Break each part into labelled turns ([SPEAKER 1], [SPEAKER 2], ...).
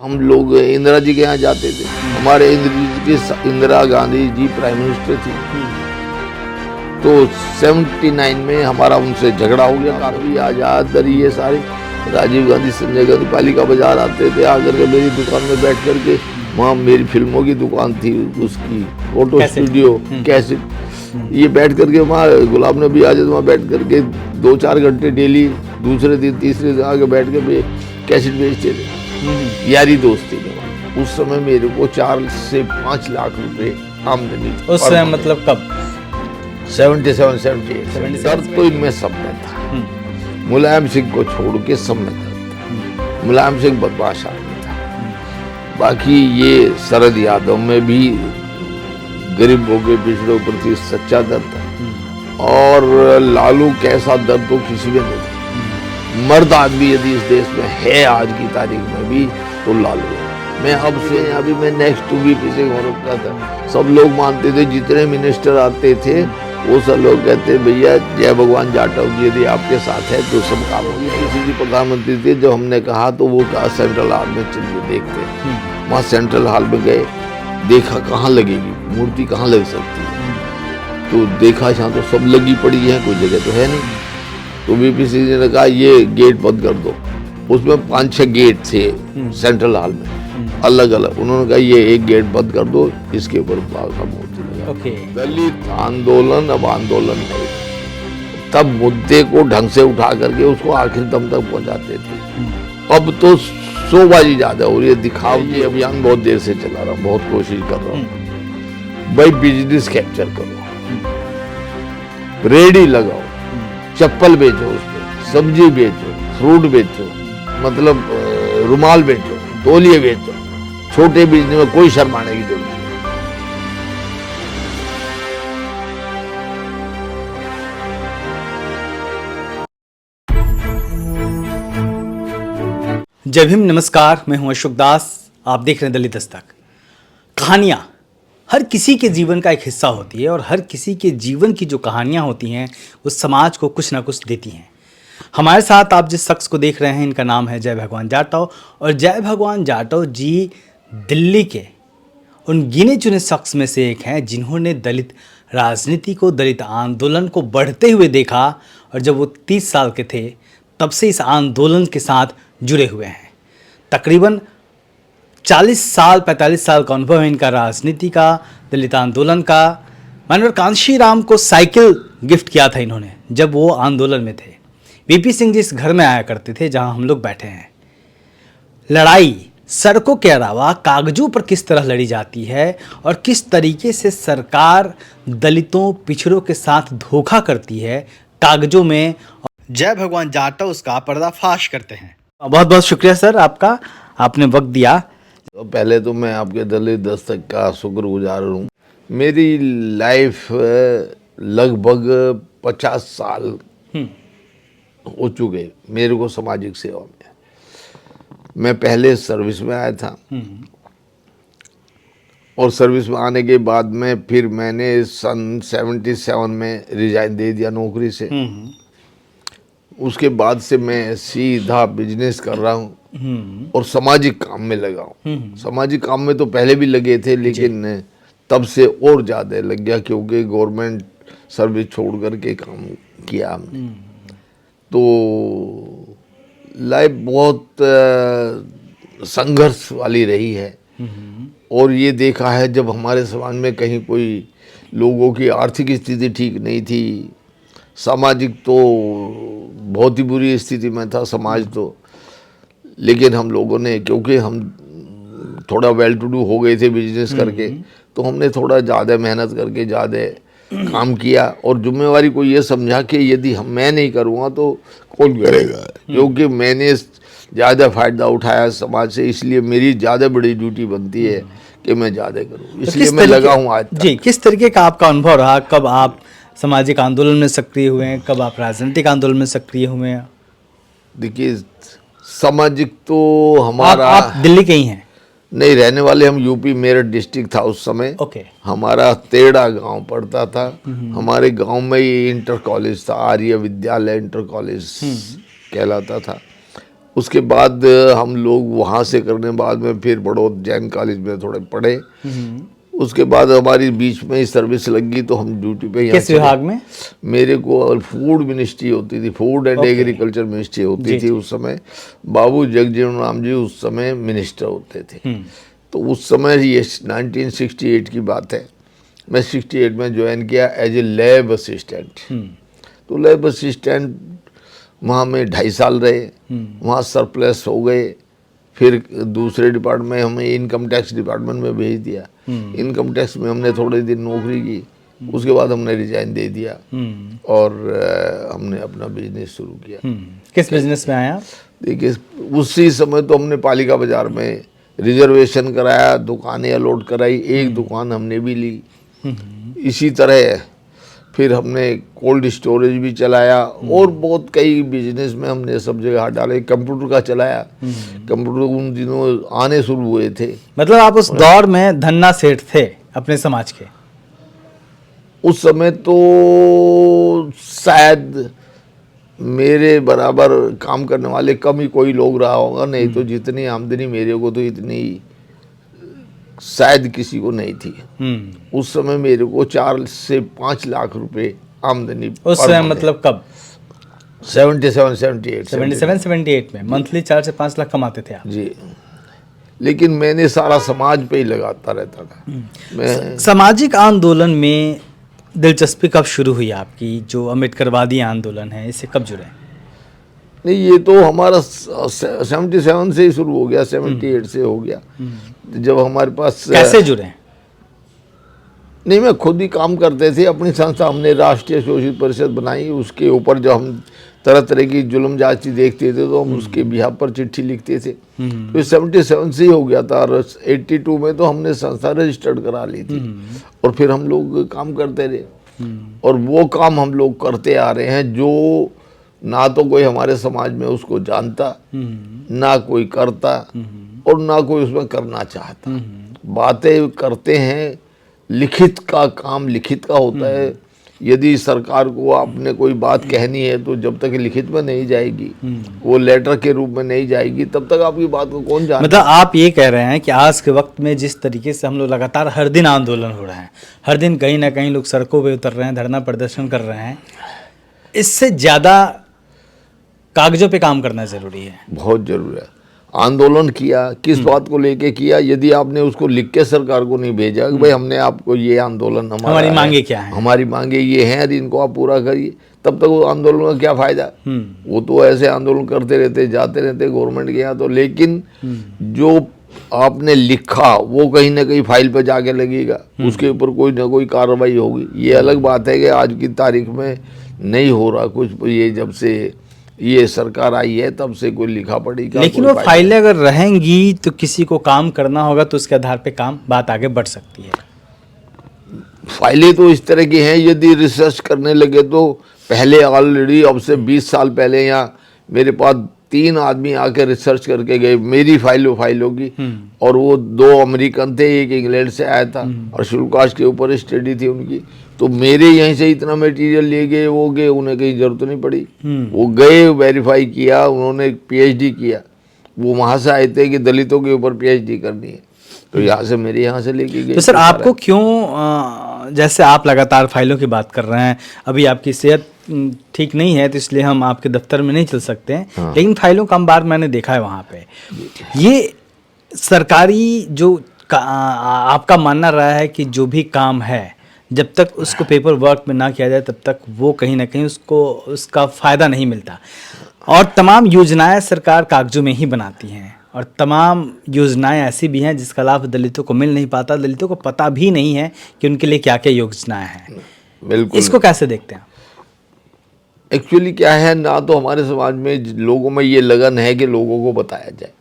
[SPEAKER 1] हम लोग इंदिरा जी के यहाँ जाते थे। हमारे इंदिरा गांधी जी प्राइम मिनिस्टर थी। तो 79 में हमारा उनसे झगड़ा हो गया। काफी आजाद दरी ये सारे राजीव गांधी, संजय गांधी पालिका बाजार आते थे, आकर के मेरी दुकान में बैठ करके, वहाँ मेरी फिल्मों की दुकान थी, उसकी फोटो स्टूडियो, कैसेट, ये बैठ करके वहाँ गुलाम नबी आजाद वहाँ बैठ करके 2-4 घंटे डेली, दूसरे दिन तीसरे दिन आके बैठ के कैसेट बेचते थे। यारी दोस्ती में उस समय मेरे को 4 से 5 लाख रुपए आमदनी थी।
[SPEAKER 2] उस समय मतलब कब?
[SPEAKER 1] 77, 78। दर्द तो इनमें सब में था। मुलायम सिंह को छोड़ के सब में दर्द था। मुलायम सिंह बदमाश आदमी था। बाकी ये शरद यादव में भी गरीबों के पिछड़ों प्रति सच्चा दर्द था। और लालू कैसा दर्द तो किसी में नहीं था। मर्द आदमी यदि इस देश में है आज की तारीख में भी तो लालू है। मैं अब से अभी मैं नेक्स्ट टू बीपी से रखता था। सब लोग मानते थे, जितने मिनिस्टर आते थे वो सब लोग कहते भैया जय भगवान जाटव जी यदि आपके साथ है तो सब काम होगी। किसी जी प्रधानमंत्री थे, जब हमने कहा तो वो कहा सेंट्रल हॉल में चलिए देखते। वहाँ सेंट्रल हॉल में गए, देखा कहाँ लगेगी मूर्ति, कहाँ लग सकती है, तो देखा यहाँ तो सब लगी पड़ी है, कोई जगह तो है नहीं। तो बीपीसी जी ने कहा ये गेट बंद कर दो। उसमें 5-6 गेट थे सेंट्रल हॉल में अलग अलग। उन्होंने कहा ये एक गेट बंद कर दो, इसके ऊपर बाघा मूर्ति लगा। दलित आंदोलन अब आंदोलन नहीं, तब मुद्दे को ढंग से उठा करके उसको आखिर दम तक पहुंचाते थे। अब तो शोबाजी ज्यादा हो रही है, दिखाव। ये अभियान बहुत देर से चला रहा हूँ, बहुत कोशिश कर रहा हूँ। भाई बिजनेस कैप्चर करो, रेडी लगाओ, चप्पल बेचो, उसपे सब्जी बेचो, फ्रूट बेचो, मतलब रुमाल बेचो, तौलिए बेचो। छोटे बिजनेस में कोई शर्माने की जरूरत नहीं।
[SPEAKER 2] जय भीम, नमस्कार। मैं हूं अशोक दास, आप देख रहे हैं दलित दस्तक। कहानियाँ हर किसी के जीवन का एक हिस्सा होती है और हर किसी के जीवन की जो कहानियाँ होती हैं वो समाज को कुछ ना कुछ देती हैं। हमारे साथ आप जिस शख्स को देख रहे हैं, इनका नाम है जय भगवान जाटव। और जय भगवान जाटव जी दिल्ली के उन गिने चुने शख्स में से एक हैं जिन्होंने दलित राजनीति को, दलित आंदोलन को बढ़ते हुए देखा। और जब वो 30 साल के थे तब से इस आंदोलन के साथ जुड़े हुए हैं। तकरीबन 40 साल 45 साल का अनुभव है इनका राजनीति का, दलित आंदोलन का। मानवर कांशीराम को साइकिल गिफ्ट किया था इन्होंने जब वो आंदोलन में थे। वीपी सिंह जी इस घर में आया करते थे जहां हम लोग बैठे हैं। लड़ाई सड़कों के अलावा कागजों पर किस तरह लड़ी जाती है और किस तरीके से सरकार दलितों, पिछड़ों के साथ धोखा करती है कागजों में, जय भगवान जाटव उसका पर्दाफाश करते हैं। बहुत बहुत शुक्रिया सर आपका, आपने वक्त दिया।
[SPEAKER 1] तो पहले तो मैं आपके दलित दस्तक का शुक्रगुजार हूँ। मेरी लाइफ लगभग 50 साल हो चुके मेरे को सामाजिक सेवा में। मैं पहले सर्विस में आया था और सर्विस में आने के बाद में फिर मैंने सन 77 में रिजाइन दे दिया नौकरी से। उसके बाद से मैं सीधा बिजनेस कर रहा हूँ और सामाजिक काम में लगा हूँ। सामाजिक काम में तो पहले भी लगे थे, लेकिन तब से और ज़्यादा लग गया क्योंकि गवर्नमेंट सर्विस छोड़ करके काम किया हमने। तो लाइफ बहुत संघर्ष वाली रही है। और ये देखा है जब हमारे समाज में कहीं कोई लोगों की आर्थिक स्थिति ठीक नहीं थी, सामाजिक तो बहुत ही बुरी स्थिति में था समाज तो, लेकिन हम लोगों ने, क्योंकि हम थोड़ा वेल टू डू हो गए थे बिजनेस करके, तो हमने थोड़ा ज़्यादा मेहनत करके ज़्यादा काम किया और जिम्मेवारी को ये समझा कि यदि मैं नहीं करूँगा तो कौन करेगा, क्योंकि मैंने ज़्यादा फायदा उठाया समाज से, इसलिए मेरी ज़्यादा बड़ी ड्यूटी बनती है कि मैं ज़्यादा करूँ, इसलिए मैं लगा हूँ आज तक।
[SPEAKER 2] जी, किस तरीके का आपका अनुभव रहा? कब आप सामाजिक आंदोलन में सक्रिय हुए हैं, कब आप राजनीतिक आंदोलन में सक्रिय हुए हैं?
[SPEAKER 1] देखिए, सामाजिक तो हमारा
[SPEAKER 2] आप दिल्ली के ही हैं?
[SPEAKER 1] नहीं, रहने वाले हम यूपी, मेरठ डिस्ट्रिक्ट था उस समय। हमारा तेड़ा गांव पड़ता था। हमारे गांव में ही इंटर कॉलेज था, आर्य विद्यालय इंटर कॉलेज कहलाता था। उसके बाद हम लोग वहाँ से करने बाद में फिर बड़ौद जैन कॉलेज में थोड़े पढ़े। उसके बाद हमारी बीच में ही सर्विस लगी तो हम ड्यूटी पे यहाँ
[SPEAKER 2] किस विभाग में?
[SPEAKER 1] मेरे को फूड मिनिस्ट्री होती थी, फूड एंड एग्रीकल्चर मिनिस्ट्री होती थी उस समय। बाबू जगजीवन राम जी उस समय मिनिस्टर होते थे। तो उस समय ये 1968 की बात है। मैं 68 में ज्वाइन किया एज ए लैब असिस्टेंट। तो लैब असिस्टेंट वहाँ में 2.5 साल रहे, वहाँ सरप्लस हो गए। फिर दूसरे डिपार्टमेंट हमें इनकम टैक्स डिपार्टमेंट में भेज दिया। इनकम टैक्स में हमने थोड़े दिन नौकरी की, उसके बाद हमने रिजाइन दे दिया और हमने अपना बिजनेस शुरू किया।
[SPEAKER 2] किस बिजनेस में आए आप?
[SPEAKER 1] देखिए उसी समय तो हमने पालिका बाजार में रिजर्वेशन कराया, दुकानें अलॉट कराई, एक दुकान हमने भी ली। इसी तरह फिर हमने कोल्ड स्टोरेज भी चलाया और बहुत कई बिजनेस में हमने सब जगह हाथ डाले। कंप्यूटर का चलाया, कंप्यूटर उन दिनों आने शुरू हुए थे।
[SPEAKER 2] मतलब आप उस दौर में धन्ना सेठ थे अपने समाज के?
[SPEAKER 1] उस समय तो शायद मेरे बराबर काम करने वाले कम ही कोई लोग रहा होगा, नहीं तो जितनी आमदनी मेरे को तो इतनी शायद किसी को नहीं थी। उस समय मेरे को 4 से 5 लाख रुपए आमदनी
[SPEAKER 2] उस समय मतलब कब?
[SPEAKER 1] 77-78
[SPEAKER 2] में मंथली 4 से 5 लाख कमाते थे आप?
[SPEAKER 1] जी। लेकिन मैंने सारा समाज पे ही लगाता रहता था। मैं
[SPEAKER 2] सामाजिक आंदोलन में दिलचस्पी कब शुरू हुई आपकी? जो अम्बेडकरवादी आंदोलन है, इससे कब जुड़े?
[SPEAKER 1] नहीं, ये तो हमारा 77 से ही शुरू हो गया, 78 से हो गया। जब हमारे पास
[SPEAKER 2] कैसे जुड़े?
[SPEAKER 1] नहीं, मैं खुद ही काम करते थे अपनी संस्था। हमने राष्ट्रीय शोषित परिषद बनाई, उसके ऊपर जो हम तरह तरह की जुल्म जाति देखते थे तो हम उसके बिहाफ पर चिट्ठी लिखते थे। तो 77 से ही हो गया था। 82 में तो हमने संस्था रजिस्टर्ड करा ली थी और फिर हम लोग काम करते रहे। और वो काम हम लोग करते आ रहे हैं जो ना तो कोई हमारे समाज में उसको जानता, ना कोई करता और ना कोई उसमें करना चाहता। बातें करते हैं, लिखित का काम लिखित का होता है। यदि सरकार को आपने कोई बात कहनी है तो जब तक लिखित में नहीं जाएगी, वो लेटर के रूप में नहीं जाएगी, तब तक आपकी बात को कौन जाने।
[SPEAKER 2] मतलब आप ये कह रहे हैं कि आज के वक्त में जिस तरीके से हम लोग लगातार हर दिन आंदोलन हो रहे हैं, हर दिन कहीं ना कहीं लोग सड़कों पे उतर रहे हैं, धरना प्रदर्शन कर रहे हैं, इससे ज़्यादा कागजों पे काम करना ज़रूरी है?
[SPEAKER 1] बहुत जरूरी है। आंदोलन किया, किस बात को लेके किया, यदि आपने उसको लिख के सरकार को नहीं भेजा कि भाई हमने आपको ये आंदोलन
[SPEAKER 2] हमारी मांगे क्या है,
[SPEAKER 1] हमारी मांगे ये हैं और इनको आप पूरा करिए, तब तक वो आंदोलन का क्या फायदा। वो तो ऐसे आंदोलन करते रहते, जाते रहते गवर्नमेंट के यहाँ तो। लेकिन जो आपने लिखा वो कहीं ना कहीं फाइल पे जाके लगेगा, उसके ऊपर कोई ना कोई कार्रवाई होगी। ये अलग बात है कि आज की तारीख में नहीं हो रहा कुछ। ये जब से ये सरकार आई है तब से कोई लिखा पढ़ी का,
[SPEAKER 2] लेकिन वो फाइलें अगर रहेंगी तो किसी को काम करना होगा तो उसके आधार पे काम बात आगे बढ़ सकती है।
[SPEAKER 1] फाइलें तो इस तरह की हैं, यदि रिसर्च करने लगे तो पहले ऑलरेडी अब से 20 साल पहले यहाँ मेरे पास 3 आदमी आके रिसर्च करके गए मेरी फाइलों की। और वो 2 अमेरिकन थे, एक इंग्लैंड से आया था और शेड्यूल कास्ट के ऊपर स्टडी थी उनकी। तो मेरे यहीं से इतना मटेरियल ले गए, वो गए, उन्हें कहीं जरूरत नहीं पड़ी। वो गए, वेरीफाई किया, उन्होंने पीएचडी किया। वो वहाँ से आए थे कि दलितों के ऊपर पीएचडी करनी है, तो यहाँ से मेरे यहाँ से लेके गए।
[SPEAKER 2] तो सर आपको क्यों, जैसे आप लगातार फाइलों की बात कर रहे हैं, अभी आपकी सेहत ठीक नहीं है तो इसलिए हम आपके दफ्तर में नहीं चल सकते हैं, लेकिन फाइलों का अंबार मैंने देखा है वहाँ पे। ये सरकारी जो आपका मानना रहा है कि जो भी काम है जब तक उसको पेपर वर्क में ना किया जाए तब तक वो कहीं ना कहीं उसको उसका फ़ायदा नहीं मिलता। और तमाम योजनाएं सरकार कागजों में ही बनाती हैं और तमाम योजनाएं ऐसी भी हैं जिसका लाभ दलितों को मिल नहीं पाता, दलितों को पता भी नहीं है कि उनके लिए क्या क्या योजनाएं हैं।
[SPEAKER 1] बिल्कुल,
[SPEAKER 2] इसको कैसे देखते हैं?
[SPEAKER 1] एक्चुअली क्या है, ना तो हमारे समाज में लोगों में ये लगन है कि लोगों को बताया जाए।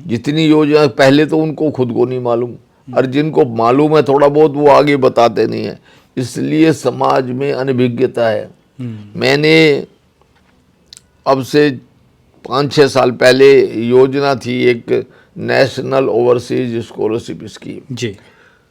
[SPEAKER 1] जितनी योजना पहले तो उनको खुद को नहीं मालूम, और जिनको मालूम है थोड़ा बहुत वो आगे बताते नहीं है, इसलिए समाज में अनभिज्ञता है। मैंने अब से 5-6 साल पहले योजना थी एक नेशनल ओवरसीज स्कॉलरशिप स्कीम
[SPEAKER 2] जी।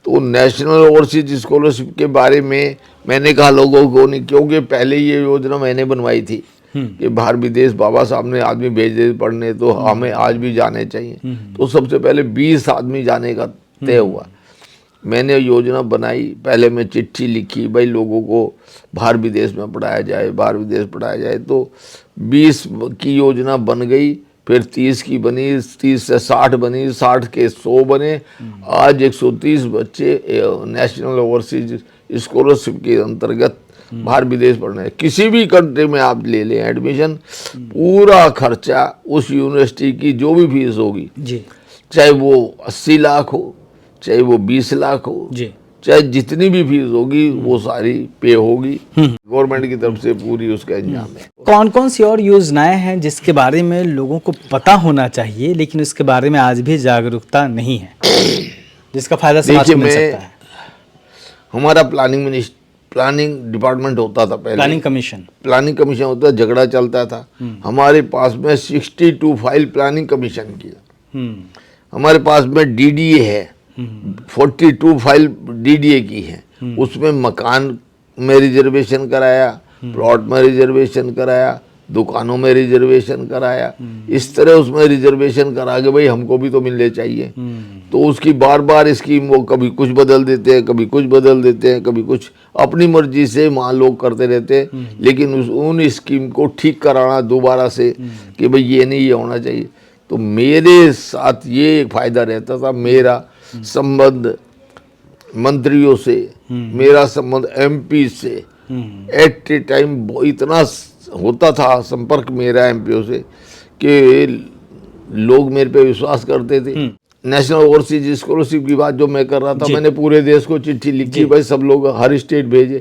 [SPEAKER 1] तो नेशनल ओवरसीज स्कॉलरशिप के बारे में मैंने कहा लोगों को नहीं, क्योंकि पहले ये योजना मैंने बनवाई थी कि बाहर विदेश बाबा साहब ने आदमी भेज दे पढ़ने, तो हमें आज भी जाने चाहिए। तो सबसे पहले 20 आदमी जाने का तय हुआ। मैंने योजना बनाई, पहले मैं चिट्ठी लिखी, भाई लोगों को बाहर विदेश में पढ़ाया जाए, बाहर विदेश पढ़ाया जाए। तो 20 की योजना बन गई, फिर 30 की बनी, 30 से 60 बनी, 60 के 100 बने। आज 130 बच्चे नेशनल ओवरसीज स्कॉलरशिप के अंतर्गत बाहर विदेश पढ़ने हैं। किसी भी कंट्री में आप ले लें एडमिशन, पूरा खर्चा उस यूनिवर्सिटी की जो भी फीस होगी
[SPEAKER 2] जी,
[SPEAKER 1] चाहे वो 80 लाख हो, चाहे वो 20 लाख हो
[SPEAKER 2] जी,
[SPEAKER 1] चाहे जितनी भी फीस होगी वो सारी पे होगी, गवर्नमेंट की तरफ से पूरी उसका इंतजाम है।
[SPEAKER 2] कौन कौन सी और योजनाएं हैं जिसके बारे में लोगों को पता होना चाहिए लेकिन उसके बारे में आज भी जागरूकता नहीं है, जिसका फायदा समाज को मिल सकता है?
[SPEAKER 1] हमारा प्लानिंग डिपार्टमेंट होता था पहले, प्लानिंग कमीशन होता था, झगड़ा चलता था। हमारे पास में 62 फाइल प्लानिंग कमीशन की है। हमारे पास में डीडीए है, 42 फाइल डीडीए की है। उसमें मकान में रिजर्वेशन कराया, प्लॉट में रिजर्वेशन कराया, दुकानों में रिजर्वेशन कराया। इस तरह उसमें रिजर्वेशन करा के भाई हमको भी तो मिलने चाहिए। तो उसकी बार बार स्कीम वो कभी कुछ बदल देते हैं, कभी कुछ बदल देते हैं, कभी कुछ, अपनी मर्जी से वहाँ लोग करते रहते हैं। लेकिन उन स्कीम को ठीक कराना दोबारा से कि भाई ये नहीं, ये होना चाहिए। तो मेरे साथ ये एक फायदा रहता था, मेरा संबंध मंत्रियों से, मेरा संबंध एमपी से एट ए टाइम इतना होता था संपर्क मेरा एमपीओ से कि लोग मेरे पे विश्वास करते थे। नेशनल ओवरसीज स्कॉलरशिप की बात जो मैं कर रहा था, मैंने पूरे देश को चिट्ठी लिखी, भाई सब लोग हर स्टेट भेजे।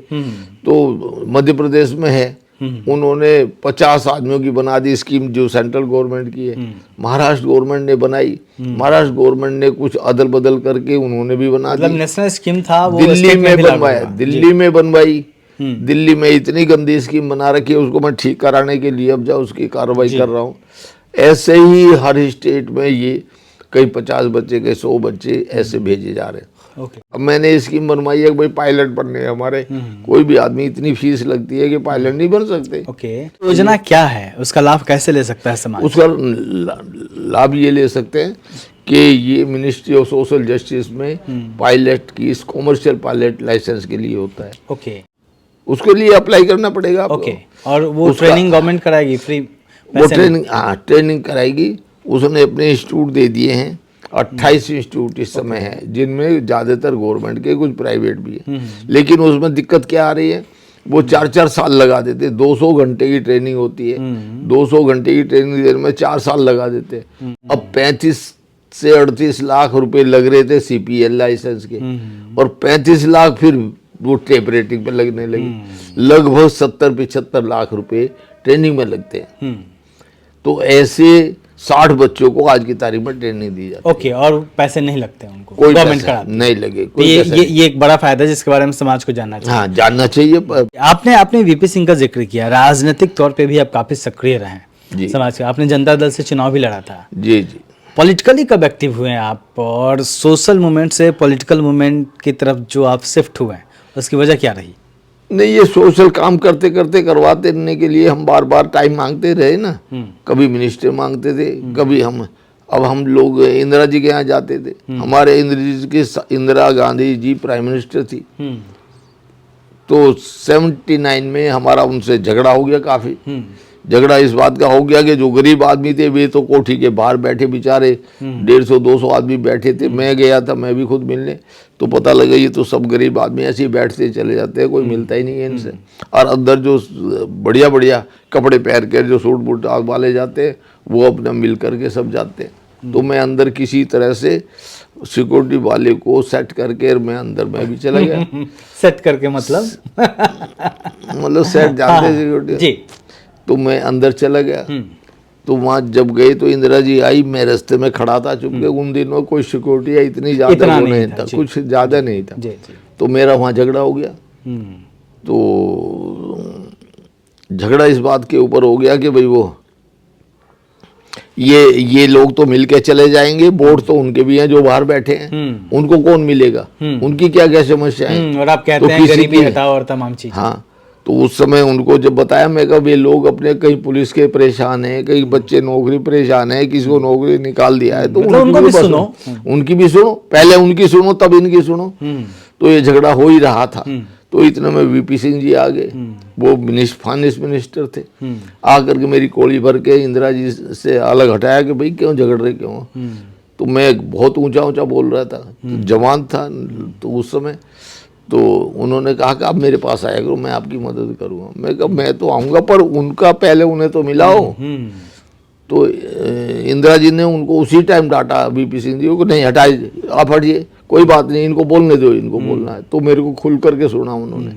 [SPEAKER 1] तो मध्य प्रदेश में है, उन्होंने 50 आदमियों की बना दी स्कीम जो सेंट्रल गवर्नमेंट की है। महाराष्ट्र गवर्नमेंट ने बनाई, महाराष्ट्र गवर्नमेंट ने कुछ अदल बदल करके उन्होंने भी बना दी।
[SPEAKER 2] नेशनल स्कीम था वो
[SPEAKER 1] दिल्ली में बनवाया, दिल्ली में बनवाई, दिल्ली में इतनी गंदी स्कीम बना रखी है, उसको मैं ठीक कराने के लिए अब जा उसकी कार्रवाई कर रहा हूँ। ऐसे ही हर स्टेट में ये कई 50 बच्चे, कई 100 बच्चे ऐसे भेजे जा रहे हैं। अब मैंने स्कीम बनवाई है कि भाई पायलट बनने हैं हमारे। कोई भी आदमी, इतनी फीस लगती है कि पायलट नहीं बन सकते।
[SPEAKER 2] योजना क्या है, उसका लाभ कैसे ले सकता है समाज?
[SPEAKER 1] उसका लाभ ये ले सकते हैं कि ये मिनिस्ट्री ऑफ सोशल जस्टिस में पायलट की कॉमर्शियल पायलट लाइसेंस के लिए होता है। उसके लिए अप्लाई करना पड़ेगा आपको।
[SPEAKER 2] और वो ट्रेनिंग गवर्नमेंट कराएगी फ्री?
[SPEAKER 1] वो ट्रेनिंग कराएगी। उसने अपने इंस्टीट्यूट दे दिए हैं, 28 इंस्टीट्यूट इस समय है, जिनमें ज़्यादातर गवर्नमेंट के, कुछ प्राइवेट भी है। लेकिन उसमें दिक्कत क्या आ रही है, वो 4-4 साल लगा देते। 200 घंटे की ट्रेनिंग होती है, 200 घंटे की ट्रेनिंग देने में 4 साल लगा देते। अब 35 से 38 लाख रुपए लग रहे थे CPL लाइसेंस के, और 35 लाख फिर वो टेप रेटिंग पे लगने लगी। लगभग 70-75 लाख रुपए ट्रेनिंग में लगते हैं। तो ऐसे 60 बच्चों को आज की तारीख में ट्रेनिंग दी जाती है।
[SPEAKER 2] और पैसे नहीं लगते उनको,
[SPEAKER 1] कोई पैसा नहीं लगे।
[SPEAKER 2] ये एक बड़ा फायदा है जिसके बारे में समाज को जानना चाहिए।
[SPEAKER 1] हाँ, जानना चाहिए।
[SPEAKER 2] आपने VP सिंह का जिक्र किया, राजनीतिक तौर पे भी आप काफी सक्रिय रहे समाज के। आपने जनता दल से चुनाव भी लड़ा था।
[SPEAKER 1] जी।
[SPEAKER 2] पॉलिटिकली कब एक्टिव हुए हैं आप, और सोशल मूवमेंट से पॉलिटिकल मूवमेंट की तरफ जो आप शिफ्ट हुए हैं उसकी वजह क्या रही?
[SPEAKER 1] नहीं, ये सोशल काम करते करते करवाते रहने के लिए हम बार बार टाइम मांगते रहे ना। कभी मिनिस्टर मांगते थे, कभी हम लोग इंदिरा जी के यहाँ जाते थे। हमारे इंदिरा गांधी जी प्राइम मिनिस्टर थी। तो 79 में हमारा उनसे झगड़ा हो गया काफी। झगड़ा इस बात का हो गया कि जो गरीब आदमी थे वे तो कोठी के बाहर बैठे बेचारे, 150-200 आदमी बैठे थे। मैं गया था, मैं भी खुद मिलने, तो पता लगा ये तो सब गरीब आदमी ऐसे ही बैठते चले जाते हैं, कोई मिलता ही नहीं है इनसे। और अंदर जो बढ़िया बढ़िया कपड़े पहन कर जो सूट बूट वाले जाते हैं, वो अपना मिल करके सब जाते हैं। तो मैं अंदर किसी तरह से सिक्योरिटी वाले को सेट करके मैं अंदर मैं भी चला गया।
[SPEAKER 2] सेट करके मतलब
[SPEAKER 1] सेट जानते सिक्योरिटी। तो मैं अंदर चला गया। तो वहाँ जब गए तो इंदिरा जी आई, मैं रास्ते में खड़ा था चुप के। उन दिनों कोई सिक्योरिटी इतनी ज़्यादा नहीं था, कुछ ज़्यादा नहीं था। तो मेरा वहाँ झगड़ा हो गया। तो झगड़ा इस बात के ऊपर हो गया कि भाई वो ये लोग तो मिल के चले जाएंगे, वोट तो उनके भी हैं जो बाहर बैठे हैं, उनको कौन मिलेगा, उनकी क्या क्या समस्या है।
[SPEAKER 2] और आप कहते हैं गरीबी हटाओ और तमाम चीज़।
[SPEAKER 1] हाँ, तो उस समय उनको जब बताया, मैं कहा वे लोग अपने कहीं पुलिस के परेशान हैं, कहीं बच्चे नौकरी परेशान है, किसी को नौकरी निकाल दिया है, तो
[SPEAKER 2] मतलब उनको भी सुनो,
[SPEAKER 1] उनकी भी सुनो, पहले उनकी सुनो तब इनकी सुनो। तो ये झगड़ा हो ही रहा था। तो इतने में वीपी सिंह जी आ गए, वो फाइनेंस मिनिस्टर थे। आकर के मेरी कोड़ी भर के इंदिरा जी से अलग हटाया कि भाई क्यों झगड़ रहे, क्यों। तो मैं बहुत ऊंचा ऊंचा बोल रहा था, तो जवान था तो उस समय। तो उन्होंने कहा कि आप मेरे पास आया करो, मैं आपकी मदद करूँगा। मैं कहा मैं तो आऊँगा, पर उनका पहले उन्हें तो मिलाओ। तो इंदिरा जी ने उनको उसी टाइम डांटा वीपी सिंह जी को, नहीं हटाइए, आप हटिए, कोई बात नहीं, इनको बोलने दो, इनको बोलना है। तो मेरे को खुल करके सुना उन्होंने,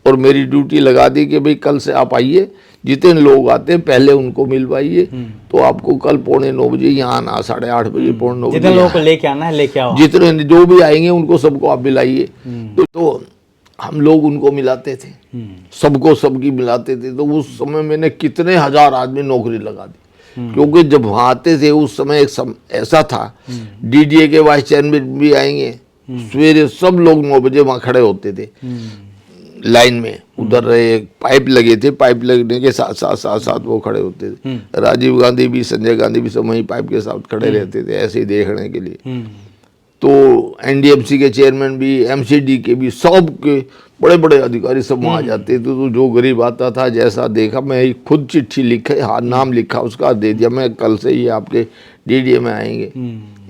[SPEAKER 1] और मेरी ड्यूटी लगा दी कि भाई कल से आप आइए, जितने लोग आते हैं पहले उनको मिलवाइए। तो आपको कल 9:45 यहाँ आना, 8:30 बजे, 9:45
[SPEAKER 2] जितने लोगों को लेके आना है लेके आओ,
[SPEAKER 1] जितने जो भी आएंगे उनको सबको आप मिलाइए। तो हम लोग उनको मिलाते थे, सबको सबकी मिलाते थे। तो उस समय मैंने कितने हजार आदमी नौकरी लगा दी, क्योंकि जब वहाँ आते थे उस समय ऐसा था, डीडीए के वाइस चेयरमैन भी आएंगे, सवेरे सब लोग 9 बजे वहाँ खड़े होते थे लाइन में। उधर एक पाइप लगे थे, पाइप लगने के साथ साथ साथ साथ वो खड़े होते थे। राजीव गांधी भी, संजय गांधी भी, सब वहीं पाइप के साथ खड़े रहते थे ऐसे ही देखने के लिए। तो एनडीएमसी के चेयरमैन भी, एमसीडी के भी, सब के बड़े बड़े अधिकारी सब वहाँ जाते थे। तो जो गरीब आता था, जैसा देखा, मैं खुद चिट्ठी लिखे, हाँ नाम लिखा, उसका दे दिया, मैं कल से ही आपके डीडीए में आएंगे,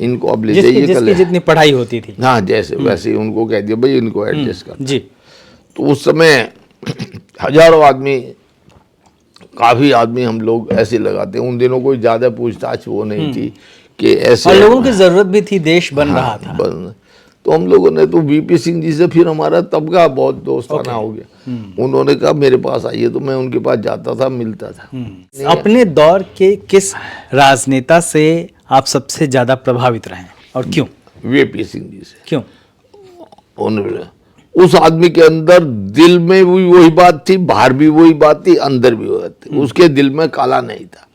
[SPEAKER 1] इनको अब ले जाइए कल।
[SPEAKER 2] जितनी पढ़ाई होती थी,
[SPEAKER 1] हाँ जैसे वैसे ही उनको कह दिया भाई इनको एडजस्ट कर
[SPEAKER 2] जी।
[SPEAKER 1] तो उस समय हजारों आदमी, काफी आदमी हम लोग ऐसे लगाते। उन दिनों कोई ज्यादा पूछताछ वो नहीं थी कि ऐसे,
[SPEAKER 2] और लोगों की जरूरत भी थी, देश बन रहा था।
[SPEAKER 1] तो हम लोगों ने तो वीपी सिंह जी से फिर हमारा तब का बहुत दोस्ताना हो गया। उन्होंने कहा मेरे पास आइए, तो मैं उनके पास जाता था, मिलता था।
[SPEAKER 2] अपने दौर के किस राजनेता से आप सबसे ज्यादा प्रभावित रहे और क्यों?
[SPEAKER 1] वीपी सिंह जी से।
[SPEAKER 2] क्यों?
[SPEAKER 1] उन्होंने, उस आदमी के अंदर दिल में भी वही बात थी, बाहर भी वही बात थी, अंदर भी वही थी। उसके दिल में काला नहीं था,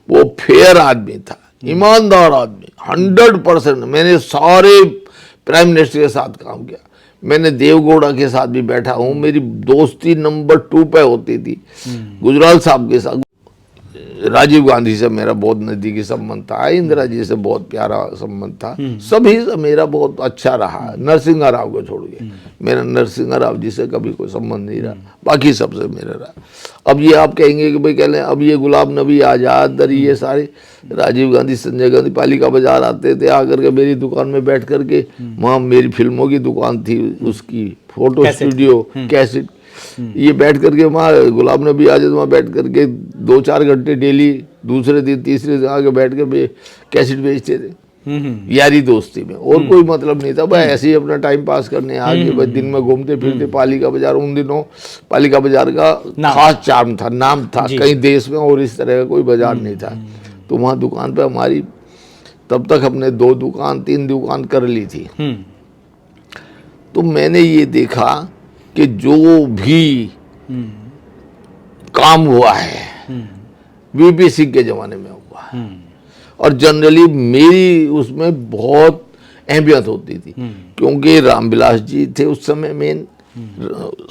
[SPEAKER 1] वो फेयर आदमी था, ईमानदार आदमी, 100%। मैंने सारे प्राइम मिनिस्टर के साथ काम किया, मैंने देवगौड़ा के साथ भी बैठा हूँ, मेरी दोस्ती नंबर 2 पे होती थी। गुजराल साहब के साथ, राजीव गांधी से मेरा बहुत नजदीकी संबंध था, इंदिरा जी से बहुत प्यारा संबंध था, सभी से मेरा बहुत अच्छा रहा। नरसिंह राव को छोड़ के मेरा नरसिंह राव जी से कभी कोई संबंध नहीं रहा, बाकी सबसे मेरा रहा। अब ये आप कहेंगे कि भाई कह लें, अब ये गुलाम नबी आजाद, ये सारे राजीव गांधी, संजय गांधी पालिका बाजार आते थे, आकर के मेरी दुकान में बैठ करके, वहाँ मेरी फिल्मों की दुकान थी, उसकी फोटो स्टूडियो, कैसेट, ये बैठ करके वहाँ गुलाम नबी आजाद वहाँ बैठ करके 2-4 घंटे डेली, दूसरे दिन तीसरे दिन आके बैठ के कैसेट बेचते थे, यारी दोस्ती में। और कोई मतलब नहीं था भाई, ऐसे ही अपना टाइम पास करने आगे भाई, दिन में घूमते फिरते। पालिका बाजार, उन दिनों पालिका बाजार का खास चार्म था, नाम था, कहीं देश में और इस तरह का कोई बाजार नहीं था। तो वहाँ दुकान पे हमारी, तब तक हमने 2 दुकान 3 दुकान कर ली थी। तो मैंने ये देखा कि जो भी काम हुआ है वीपी सिंह के जमाने में हुआ है, और जनरली मेरी उसमें बहुत अहमियत होती थी, क्योंकि रामविलास जी थे उस समय मेन,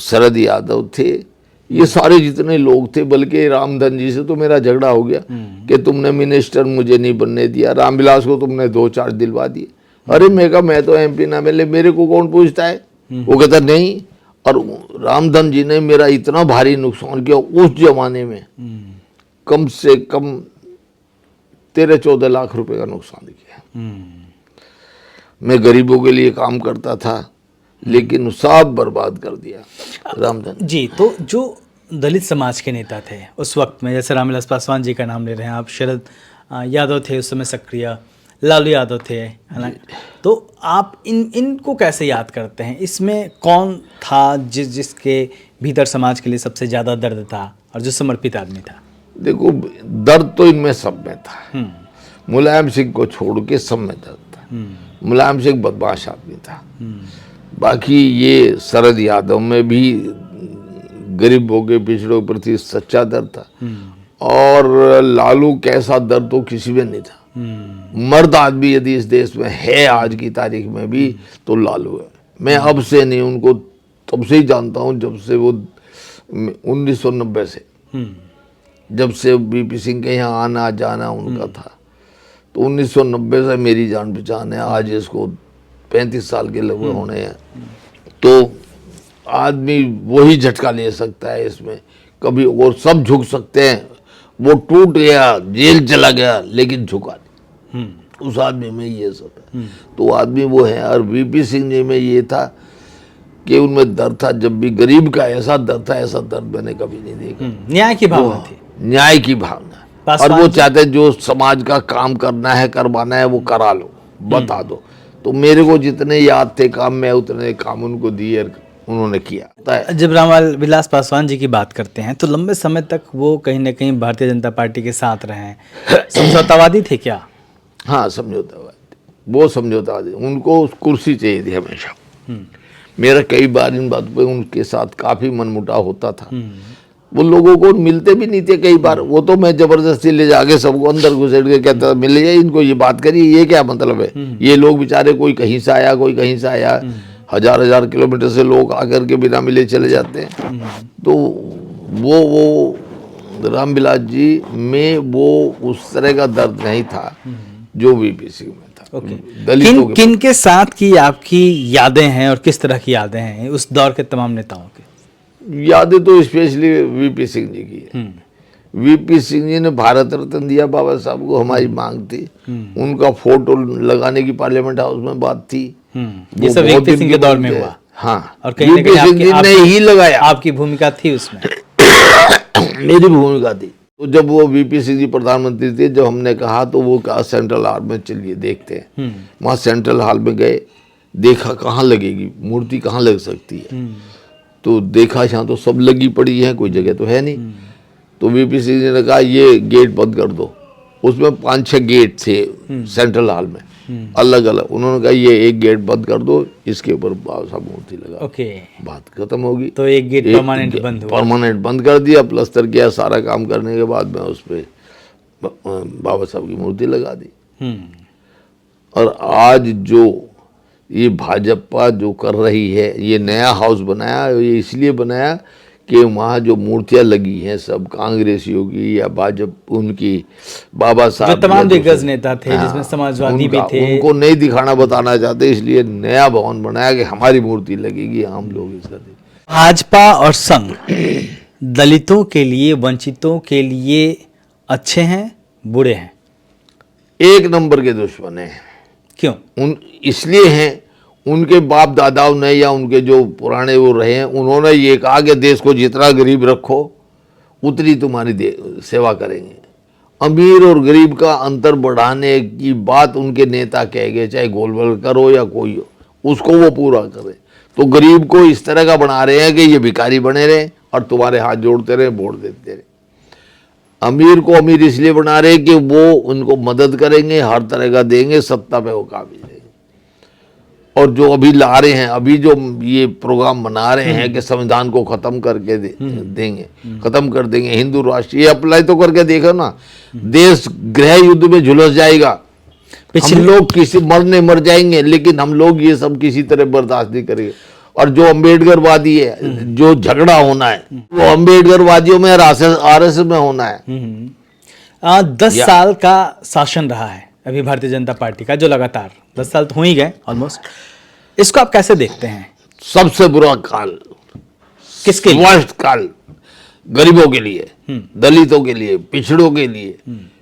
[SPEAKER 1] शरद यादव थे, ये सारे जितने लोग थे। बल्कि रामधन जी से तो मेरा झगड़ा हो गया कि तुमने मिनिस्टर मुझे नहीं बनने दिया, रामविलास को तुमने 2-4 दिलवा दिए। अरे मैं कहा मैं तो एमपी ना मिले, मेरे को कौन पूछता है। वो कहता नहीं। और रामधन जी ने मेरा इतना भारी नुकसान किया उस जमाने में, कम से कम 13-14 लाख रुपए का नुकसान किया। मैं गरीबों के लिए काम करता था, लेकिन सब बर्बाद कर दिया रामधन
[SPEAKER 2] जी। तो जो दलित समाज के नेता थे उस वक्त में, जैसे रामविलास पासवान जी का नाम ले रहे हैं आप, शरद यादव थे उस समय सक्रिय, लालू यादव थे, है ना। तो आप इनको कैसे याद करते हैं? इसमें कौन था जिसके भीतर समाज के लिए सबसे ज़्यादा दर्द था और जो समर्पित आदमी था?
[SPEAKER 1] देखो, दर्द तो इनमें सब में था। मुलायम सिंह को छोड़ के सब में दर्द था। मुलायम सिंह बदमाश आदमी था। बाकी ये शरद यादव में भी गरीबों के, पिछड़ों के प्रति सच्चा दर्द था। और लालू कैसा दर्द तो किसी में नहीं था। मर्द आदमी यदि इस देश में है आज की तारीख में भी तो लालू है। मैं अब से नहीं, उनको तब से ही जानता हूँ जब से वो 1990 से, जब से बीपी सिंह के यहाँ आना जाना उनका था, तो 1990 से मेरी जान पहचान है। आज इसको 35 साल के लगभग होने हैं। तो आदमी वही झटका ले सकता है इसमें, कभी और सब झुक सकते हैं। वो टूट गया, जेल चला गया, लेकिन झुका नहीं। उस आदमी में ये सब है। तो आदमी वो है। और वीपी सिंह जी में ये था कि उनमें दर्द था। जब भी गरीब का ऐसा दर्द था, ऐसा दर्द मैंने कभी नहीं देखा।
[SPEAKER 2] न्याय की भावना थी।
[SPEAKER 1] न्याय की भावना। और
[SPEAKER 2] पासवान
[SPEAKER 1] वो
[SPEAKER 2] जी-
[SPEAKER 1] चाहते जो समाज का काम करना है, करवाना है, वो करा लो, बता दो। तो मेरे को जितने याद थे काम में, उतने काम उनको दिए, उन्होंने किया होता है।
[SPEAKER 2] जब रामलाल विलास पासवान जी की बात करते हैं तो लंबे समय तक वो कहीं ना कहीं भारतीय जनता पार्टी के साथ रहे हैं। समझौतावादी थे क्या?
[SPEAKER 1] हाँ, समझौतावादी, वो समझौतावादी। उनको कुर्सी चाहिए थी हमेशा। मेरा कई बार इन बातों पे उनके साथ काफी मनमुटाव होता था। वो लोगों को मिलते भी नहीं थे कई बार। वो तो मैं जबरदस्ती ले जाके सबको अंदर घुसेड़ के कहता था, मिल जाए इनको, ये बात करिए, ये क्या मतलब है। ये लोग बेचारे, कोई कहीं से आया, कोई कहीं से आया, हजार किलोमीटर से लोग आकर के बिना मिले चले जाते हैं। तो वो रामविलास जी में वो उस तरह का दर्द नहीं था जो वीपी सिंह में था।
[SPEAKER 2] ओके।
[SPEAKER 1] दलितों
[SPEAKER 2] किन किन के साथ की आपकी यादें हैं और किस तरह की यादें हैं उस दौर के तमाम नेताओं की?
[SPEAKER 1] यादें तो स्पेशली वीपी सिंह जी की है। वीपी सिंह जी ने भारत रत्न दिया बाबा साहब को, हमारी मांग थी। उनका फोटो लगाने की पार्लियामेंट हाउस में बात थी।
[SPEAKER 2] ये
[SPEAKER 1] वो
[SPEAKER 2] सब
[SPEAKER 1] बहुत
[SPEAKER 2] वीपी
[SPEAKER 1] दिन
[SPEAKER 2] सिंह
[SPEAKER 1] की
[SPEAKER 2] के दौर
[SPEAKER 1] बात
[SPEAKER 2] में
[SPEAKER 1] है।
[SPEAKER 2] हुआ।
[SPEAKER 1] हाँ,
[SPEAKER 2] और कहीं ना
[SPEAKER 1] वीपी
[SPEAKER 2] कहीं
[SPEAKER 1] सिंह जी ने ही लगाया।
[SPEAKER 2] आपकी भूमिका थी उसमें।
[SPEAKER 1] मेरी भूमिका थी। तो जब वो वीपी सिंह जी प्रधानमंत्री थे, जब हमने कहा तो वो कहा सेंट्रल हॉल में चलिए देखते हैं। वहाँ सेंट्रल हॉल में गए, देखा कहाँ लगेगी मूर्ति, कहाँ लग सकती है। तो देखा यहाँ तो सब लगी पड़ी है, कोई जगह तो है नहीं। तो वीपी सिंह जी ने कहा ये गेट बंद कर दो। उसमें 5-6 गेट थे सेंट्रल हॉल में, अलग अलग। उन्होंने कहा ये एक गेट बंद कर दो, इसके ऊपर बाबा साहब मूर्ति लगा।
[SPEAKER 2] ओके।
[SPEAKER 1] बात खत्म होगी।
[SPEAKER 2] तो एक गेट परमानेंट बंद हुआ।
[SPEAKER 1] परमानेंट बंद कर दिया, प्लस्तर किया, सारा काम करने के बाद में उस पे बाबा साहब की मूर्ति लगा दी। और आज जो ये भाजपा जो कर रही है, ये नया हाउस बनाया, ये इसलिए बनाया कि वहाँ जो मूर्तियाँ लगी हैं सब कांग्रेसियों की या भाजपा उनकी, बाबा साहब
[SPEAKER 2] जो तमाम
[SPEAKER 1] या
[SPEAKER 2] दिग्गज
[SPEAKER 1] दूसरे-
[SPEAKER 2] नेता थे,
[SPEAKER 1] हाँ,
[SPEAKER 2] जिसमें समाजवादी भी
[SPEAKER 1] उनका-
[SPEAKER 2] थे।
[SPEAKER 1] उनको नहीं दिखाना बताना चाहते, इसलिए नया भवन बनाया कि हमारी मूर्ति लगेगी, हम लोग इसका देखें।
[SPEAKER 2] भाजपा और संघ दलितों के लिए, वंचितों के लिए अच्छे हैं, बुरे हैं?
[SPEAKER 1] एक नंबर के दुश्मन हैं।
[SPEAKER 2] क्यों?
[SPEAKER 1] इसलिए हैं, उनके बाप दादाओं ने या उनके जो पुराने वो रहे हैं, उन्होंने ये कहा कि देश को जितना गरीब रखो उतनी तुम्हारी सेवा करेंगे। अमीर और गरीब का अंतर बढ़ाने की बात उनके नेता कह गए, चाहे गोलवलकर हो या कोई हो, उसको वो पूरा करे। तो गरीब को इस तरह का बना रहे हैं कि ये भिखारी बने रहे और तुम्हारे हाथ जोड़ते रहे, वोट देते रहे। अमीर को अमीर इसलिए बना रहे कि वो उनको मदद करेंगे, हर तरह का देंगे, सत्ता पे वो काबिज रहेंगे। और जो अभी ला रहे हैं, अभी जो ये प्रोग्राम बना रहे हैं कि संविधान को खत्म करके देंगे, खत्म कर देंगे हिंदू राष्ट्र, ये अप्लाई तो करके देखो ना, देश गृह युद्ध में झुलस जाएगा। हम लोग किसी मरने मर जाएंगे, लेकिन हम लोग ये सब किसी तरह बर्दाश्त नहीं करेंगे। और जो अम्बेडकरवादी है, जो झगड़ा होना है, वो अम्बेडकरवादियों में आरएसएस में होना है।
[SPEAKER 2] 10 साल का शासन रहा है अभी भारतीय जनता पार्टी का, जो लगातार 10 साल तो हो ही गए ऑलमोस्ट। इसको आप कैसे देखते हैं?
[SPEAKER 1] सबसे बुरा काल,
[SPEAKER 2] किसके लिए?
[SPEAKER 1] वर्स्ट काल गरीबों के लिए, दलितों के लिए, पिछड़ों के लिए,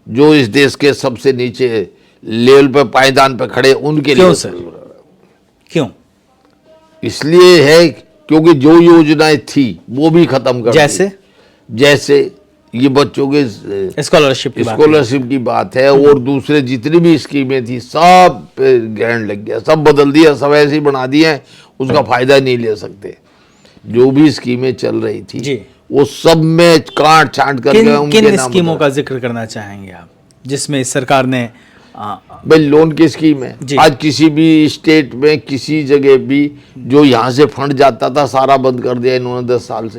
[SPEAKER 1] जो इस देश के सबसे नीचे लेवल पे पायदान पे खड़े, उनके
[SPEAKER 2] क्यों
[SPEAKER 1] लिए।
[SPEAKER 2] सर? क्यों?
[SPEAKER 1] इसलिए है क्योंकि जो योजनाएं थी वो भी खत्म कर दी। जैसे ये बच्चों के
[SPEAKER 2] स्कॉलरशिप की बात है।
[SPEAKER 1] स्कॉलरशिप की बात है, और दूसरे जितनी भी स्कीमें थी सब पे ग्रहण लग गया, सब बदल दिया, सब ऐसे ही बना दिए हैं, उसका फायदा नहीं ले सकते। जो भी स्कीमें चल रही थी
[SPEAKER 2] जी।
[SPEAKER 1] वो सब में काट छांट करके उनके
[SPEAKER 2] किन
[SPEAKER 1] नाम
[SPEAKER 2] स्कीमों
[SPEAKER 1] बदल-
[SPEAKER 2] का जिक्र करना चाहेंगे आप, जिसमें इस सरकार ने
[SPEAKER 1] भाई लोन की स्कीम है।
[SPEAKER 2] जी।
[SPEAKER 1] आज किसी भी स्टेट में किसी जगह भी जो यहाँ से फंड जाता था सारा बंद कर दिया इन्होंने 10 साल से।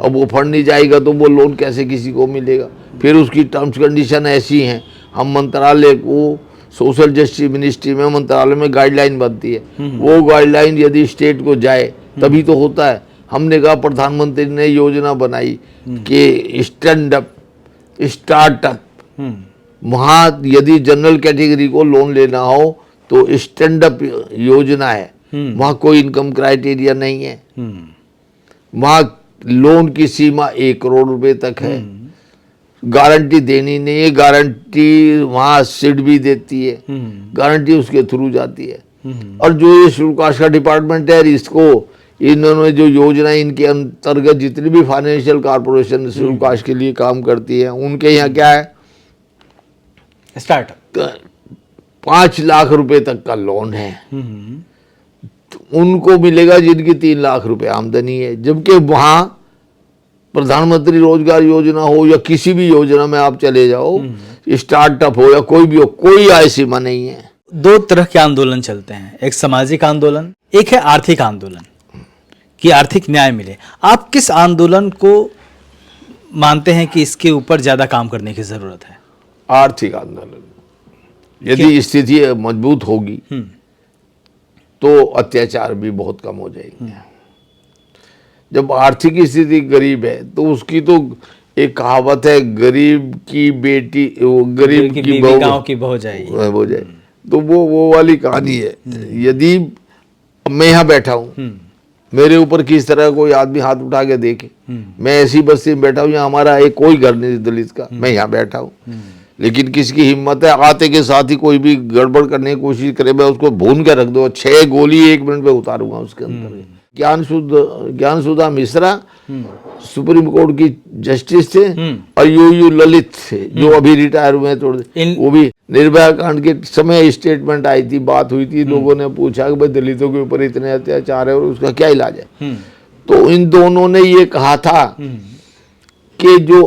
[SPEAKER 1] अब वो फंड नहीं जाएगा तो वो लोन कैसे किसी को मिलेगा? फिर उसकी टर्म्स कंडीशन ऐसी हैं, हम मंत्रालय को, सोशल जस्टिस मिनिस्ट्री में, मंत्रालय में गाइडलाइन बनती है, वो गाइडलाइन यदि स्टेट को जाए तभी तो होता है। हमने कहा प्रधानमंत्री ने योजना बनाई कि स्टार्टअप, वहाँ यदि जनरल कैटेगरी को लोन लेना हो तो स्टैंडअप योजना है, वहाँ कोई इनकम क्राइटेरिया नहीं है, वहाँ लोन की सीमा 1 करोड़ रुपए तक है, गारंटी देनी नहीं है, गारंटी वहाँ सिड भी देती है, गारंटी उसके थ्रू जाती है। और जो ये शुल्काश का डिपार्टमेंट है, इसको इन्होंने जो योजना इनके अंतर्गत जितनी भी फाइनेंशियल कॉर्पोरेशन शुल्काश के लिए काम करती है, उनके यहाँ क्या है,
[SPEAKER 2] स्टार्टअप
[SPEAKER 1] 5 लाख रुपए तक का लोन है, तो उनको मिलेगा जिनकी 3 लाख रुपए आमदनी है। जबकि वहाँ प्रधानमंत्री रोजगार योजना हो या किसी भी योजना में आप चले जाओ, स्टार्टअप हो या कोई भी हो, कोई आय सीमा नहीं है।
[SPEAKER 2] 2 तरह के आंदोलन चलते हैं, एक सामाजिक आंदोलन, एक है आर्थिक आंदोलन कि आर्थिक न्याय मिले। आप किस आंदोलन को मानते हैं कि इसके ऊपर ज्यादा काम करने की जरूरत है?
[SPEAKER 1] आर्थिक आंदोलन, यदि स्थिति मजबूत होगी तो अत्याचार भी बहुत कम हो जाएंगे। जब आर्थिक स्थिति गरीब है तो उसकी तो एक कहावत है, गरीब की बेटी, गरीब की बहू
[SPEAKER 2] गांव की बहू जाएगी,
[SPEAKER 1] हो जाए, तो वो वाली कहानी है। यदि मैं यहाँ बैठा हूँ, मेरे ऊपर किस तरह कोई आदमी हाथ उठा के देखे, मैं ऐसी बस्ती में बैठा हूँ, यहाँ हमारा एक कोई घर नहीं दलित का, मैं यहाँ बैठा हूँ, लेकिन किसकी हिम्मत है आते के साथ ही कोई भी गड़बड़ करने की कोशिश करे, मैं उसको भून के रख दो, 6 गोली 1 मिनट में उतारूंगा उसके अंदर। ज्ञानसुधा मिश्रा सुप्रीम कोर्ट की जस्टिस थे, और यू ललित थे जो अभी रिटायर हुए हैं थोड़े, वो भी निर्भया कांड के समय स्टेटमेंट आई थी, बात हुई थी, लोगों ने पूछा कि भाई दलितों के ऊपर इतने अत्याचार है और उसका क्या इलाज है। तो इन दोनों ने ये कहा था कि जो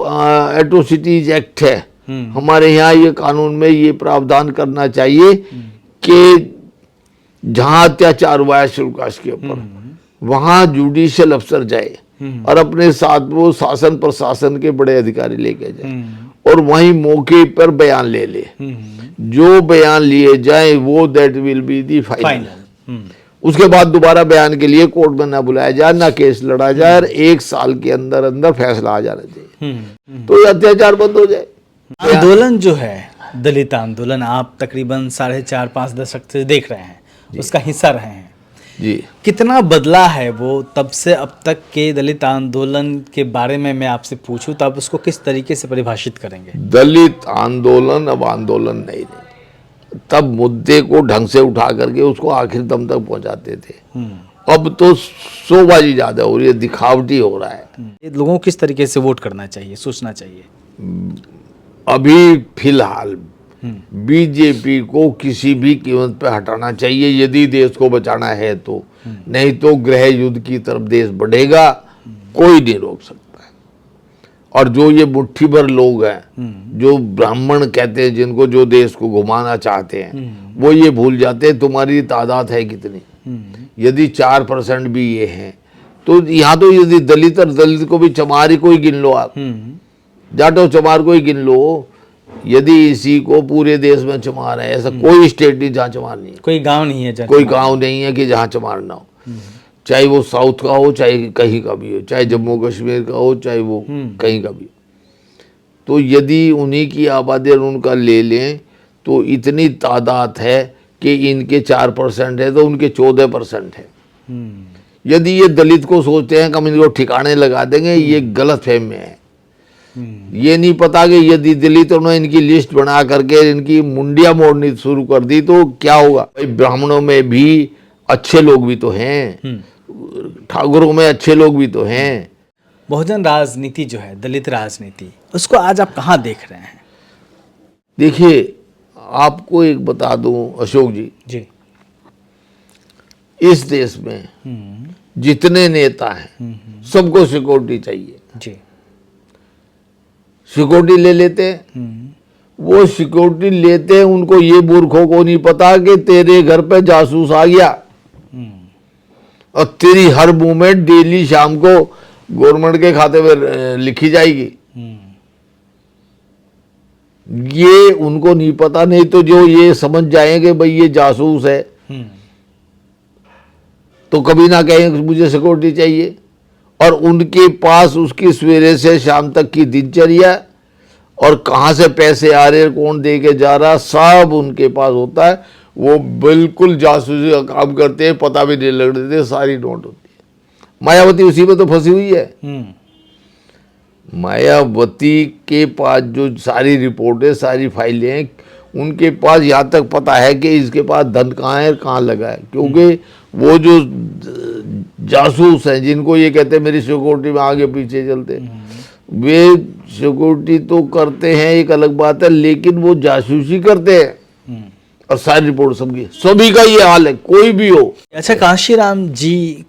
[SPEAKER 1] एट्रोसिटीज एक्ट है हमारे यहाँ, ये कानून में ये प्रावधान करना चाहिए कि जहां अत्याचार हुआ है शुल्काश के ऊपर, वहां जुडिशियल अफसर जाए और अपने साथ वो शासन प्रशासन के बड़े अधिकारी लेके जाए और वहीं मौके पर बयान ले ले। जो बयान लिए जाए वो that will be the final. उसके बाद दोबारा बयान के लिए कोर्ट में ना बुलाया जाए, ना केस लड़ा जाए, और 1 साल के अंदर अंदर फैसला आ जाना चाहिए, तो ये अत्याचार बंद हो जाए।
[SPEAKER 2] आंदोलन जो है, दलित आंदोलन, आप तकरीबन 4.5-5 दशक से देख रहे हैं, उसका हिस्सा रहे हैं
[SPEAKER 1] जी।
[SPEAKER 2] कितना बदला है वो तब से अब तक के दलित आंदोलन के बारे में मैं आपसे पूछूं तो आप उसको किस तरीके से परिभाषित करेंगे?
[SPEAKER 1] दलित आंदोलन अब आंदोलन नहीं, तब मुद्दे को ढंग से उठा करके उसको आखिर दम तक पहुंचाते थे। अब तो शोबाजी ज्यादा हो रही है, दिखावटी हो रहा है।
[SPEAKER 2] ये लोगों को किस तरीके से वोट करना चाहिए, सोचना चाहिए?
[SPEAKER 1] अभी फिलहाल बीजेपी को किसी भी कीमत पे हटाना चाहिए यदि देश को बचाना है तो, नहीं तो गृह युद्ध की तरफ देश बढ़ेगा, कोई नहीं रोक सकता है। और जो ये मुट्ठी भर लोग हैं जो ब्राह्मण कहते हैं, जिनको जो देश को घुमाना चाहते हैं, वो ये भूल जाते हैं तुम्हारी तादाद है कितनी। यदि 4% भी ये हैं तो यहाँ तो यदि दलित और दलित को भी चमार ही कोई गिन लो, आप जाटो चमार को ही गिन लो, यदि इसी को पूरे देश में चमार है, ऐसा कोई स्टेट नहीं जहाँ चमार नहीं है, कोई
[SPEAKER 2] गांव नहीं है,
[SPEAKER 1] कोई गांव नहीं है कि जहाँ चमार ना हो, चाहे वो साउथ का हो, चाहे कहीं का भी हो, चाहे जम्मू कश्मीर का हो, चाहे वो कहीं का भी हो। तो यदि उन्हीं की आबादी उनका ले लें तो इतनी तादाद है कि इनके 4% है तो उनके 14% है। यदि ये दलित को सोचते हैं कि हम इनको ठिकाने लगा देंगे, ये गलत फहमी में है। ये नहीं पता कि यदि दलितों ने इनकी लिस्ट बना करके इनकी मुंडिया मोड़नी शुरू कर दी तो क्या होगा। भाई ब्राह्मणों में भी अच्छे लोग भी तो हैं, ठाकुरों में अच्छे लोग भी तो हैं।
[SPEAKER 2] बहुजन राजनीति जो है, दलित राजनीति, उसको आज आप कहाँ देख रहे हैं?
[SPEAKER 1] देखिए, आपको एक बता दूं अशोक जी, इस देश में जितने नेता हैं सबको सिक्योरिटी चाहिए जी। सिक्योरिटी ले लेते हैं, वो सिक्योरिटी लेते हैं, उनको ये मूर्खों को नहीं पता कि तेरे घर पे जासूस आ गया और तेरी हर मूवमेंट डेली शाम को गवर्नमेंट के खाते में लिखी जाएगी। ये उनको नहीं पता, नहीं तो जो ये समझ जाएंगे भाई ये जासूस है तो कभी ना कहेंगे मुझे सिक्योरिटी चाहिए, और उनके पास उसकी सवेरे से शाम तक की दिनचर्या और कहाँ से पैसे आ रहे, कौन दे के जा रहा, सब उनके पास होता है। वो बिल्कुल जासूसी का काम करते हैं, पता भी नहीं लग देते, सारी नोट होती है। मायावती उसी में तो फंसी हुई है। मायावती के पास जो सारी रिपोर्टें, सारी फाइलें हैं, उनके पास यहाँ तक पता है कि इसके पास धन कहाँ है, कहाँ लगा है। क्योंकि वो जो जासूस हैं, जिनको ये कहते हैं मेरी सिक्योरिटी में आगे पीछे चलते, वे सिक्योरिटी तो करते हैं, एक अलग बात है, लेकिन वो जासूसी करते हैं। और सारी रिपोर्ट सबकी, सभी का ये हाल है, कोई भी हो।
[SPEAKER 2] अच्छा, कांशीराम जी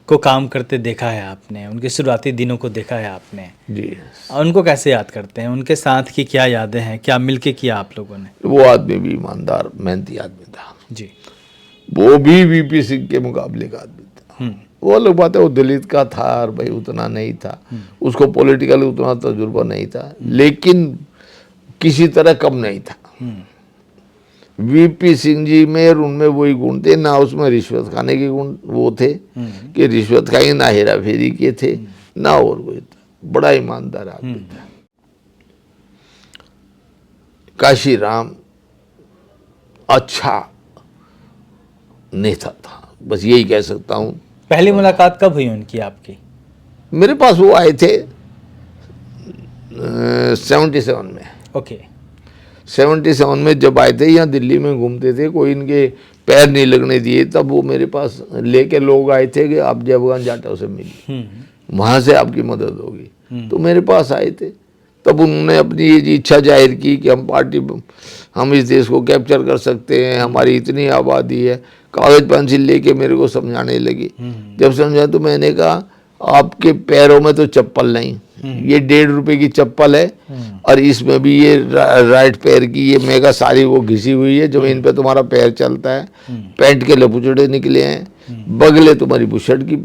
[SPEAKER 2] को काम करते देखा है आपने, उनके शुरुआती दिनों को देखा है आपने
[SPEAKER 1] जी।
[SPEAKER 2] उनको कैसे याद करते हैं, उनके साथ की क्या यादें हैं, क्या मिलके किया आप लोगों ने?
[SPEAKER 1] वो आदमी भी ईमानदार मेहनती आदमी था
[SPEAKER 2] जी।
[SPEAKER 1] वो भी वीपी सिंह के मुकाबले का आदमी था। वो अलग बात है, वो दलित का था और भाई उतना नहीं था, उसको पॉलिटिकल उतना तजुर्बा नहीं था, लेकिन किसी तरह कम नहीं था। वीपी सिंह जी में और उनमें वही गुण थे, ना उसमें रिश्वत खाने के गुण वो थे कि रिश्वत खाई, ना हेरा फेरी के थे, ना और कोई था। बड़ा ईमानदार आदमी था काशीराम, अच्छा नेता था, बस यही कह सकता हूँ।
[SPEAKER 2] पहली मुलाकात कब हुई उनकी आपकी?
[SPEAKER 1] मेरे पास वो आए थे 77 में।
[SPEAKER 2] ओके।
[SPEAKER 1] 77 में जब आए थे, यहाँ दिल्ली में घूमते थे, कोई इनके पैर नहीं लगने दिए, तब वो मेरे पास लेके लोग आए थे कि आप जयभगवान जाटव से मिलिए, वहाँ से आपकी मदद होगी। तो मेरे पास आए थे, तब उन्होंने अपनी ये इच्छा जाहिर की कि हम इस देश को कैप्चर कर सकते हैं, हमारी इतनी आबादी है। कागज पेंसिल लेके मेरे को समझाने लगी। जब समझा तो मैंने कहा आपके पैरों में तो चप्पल नहीं, ये 1.5 रुपए की चप्पल है, और इसमें भी ये राइट पैर की ये मेगा सारी वो घिसी हुई है, जमीन पे तुम्हारा पैर चलता है, पैंट के लपुचड़े निकले हैं, बगले तुम्हारी बुशर्ट की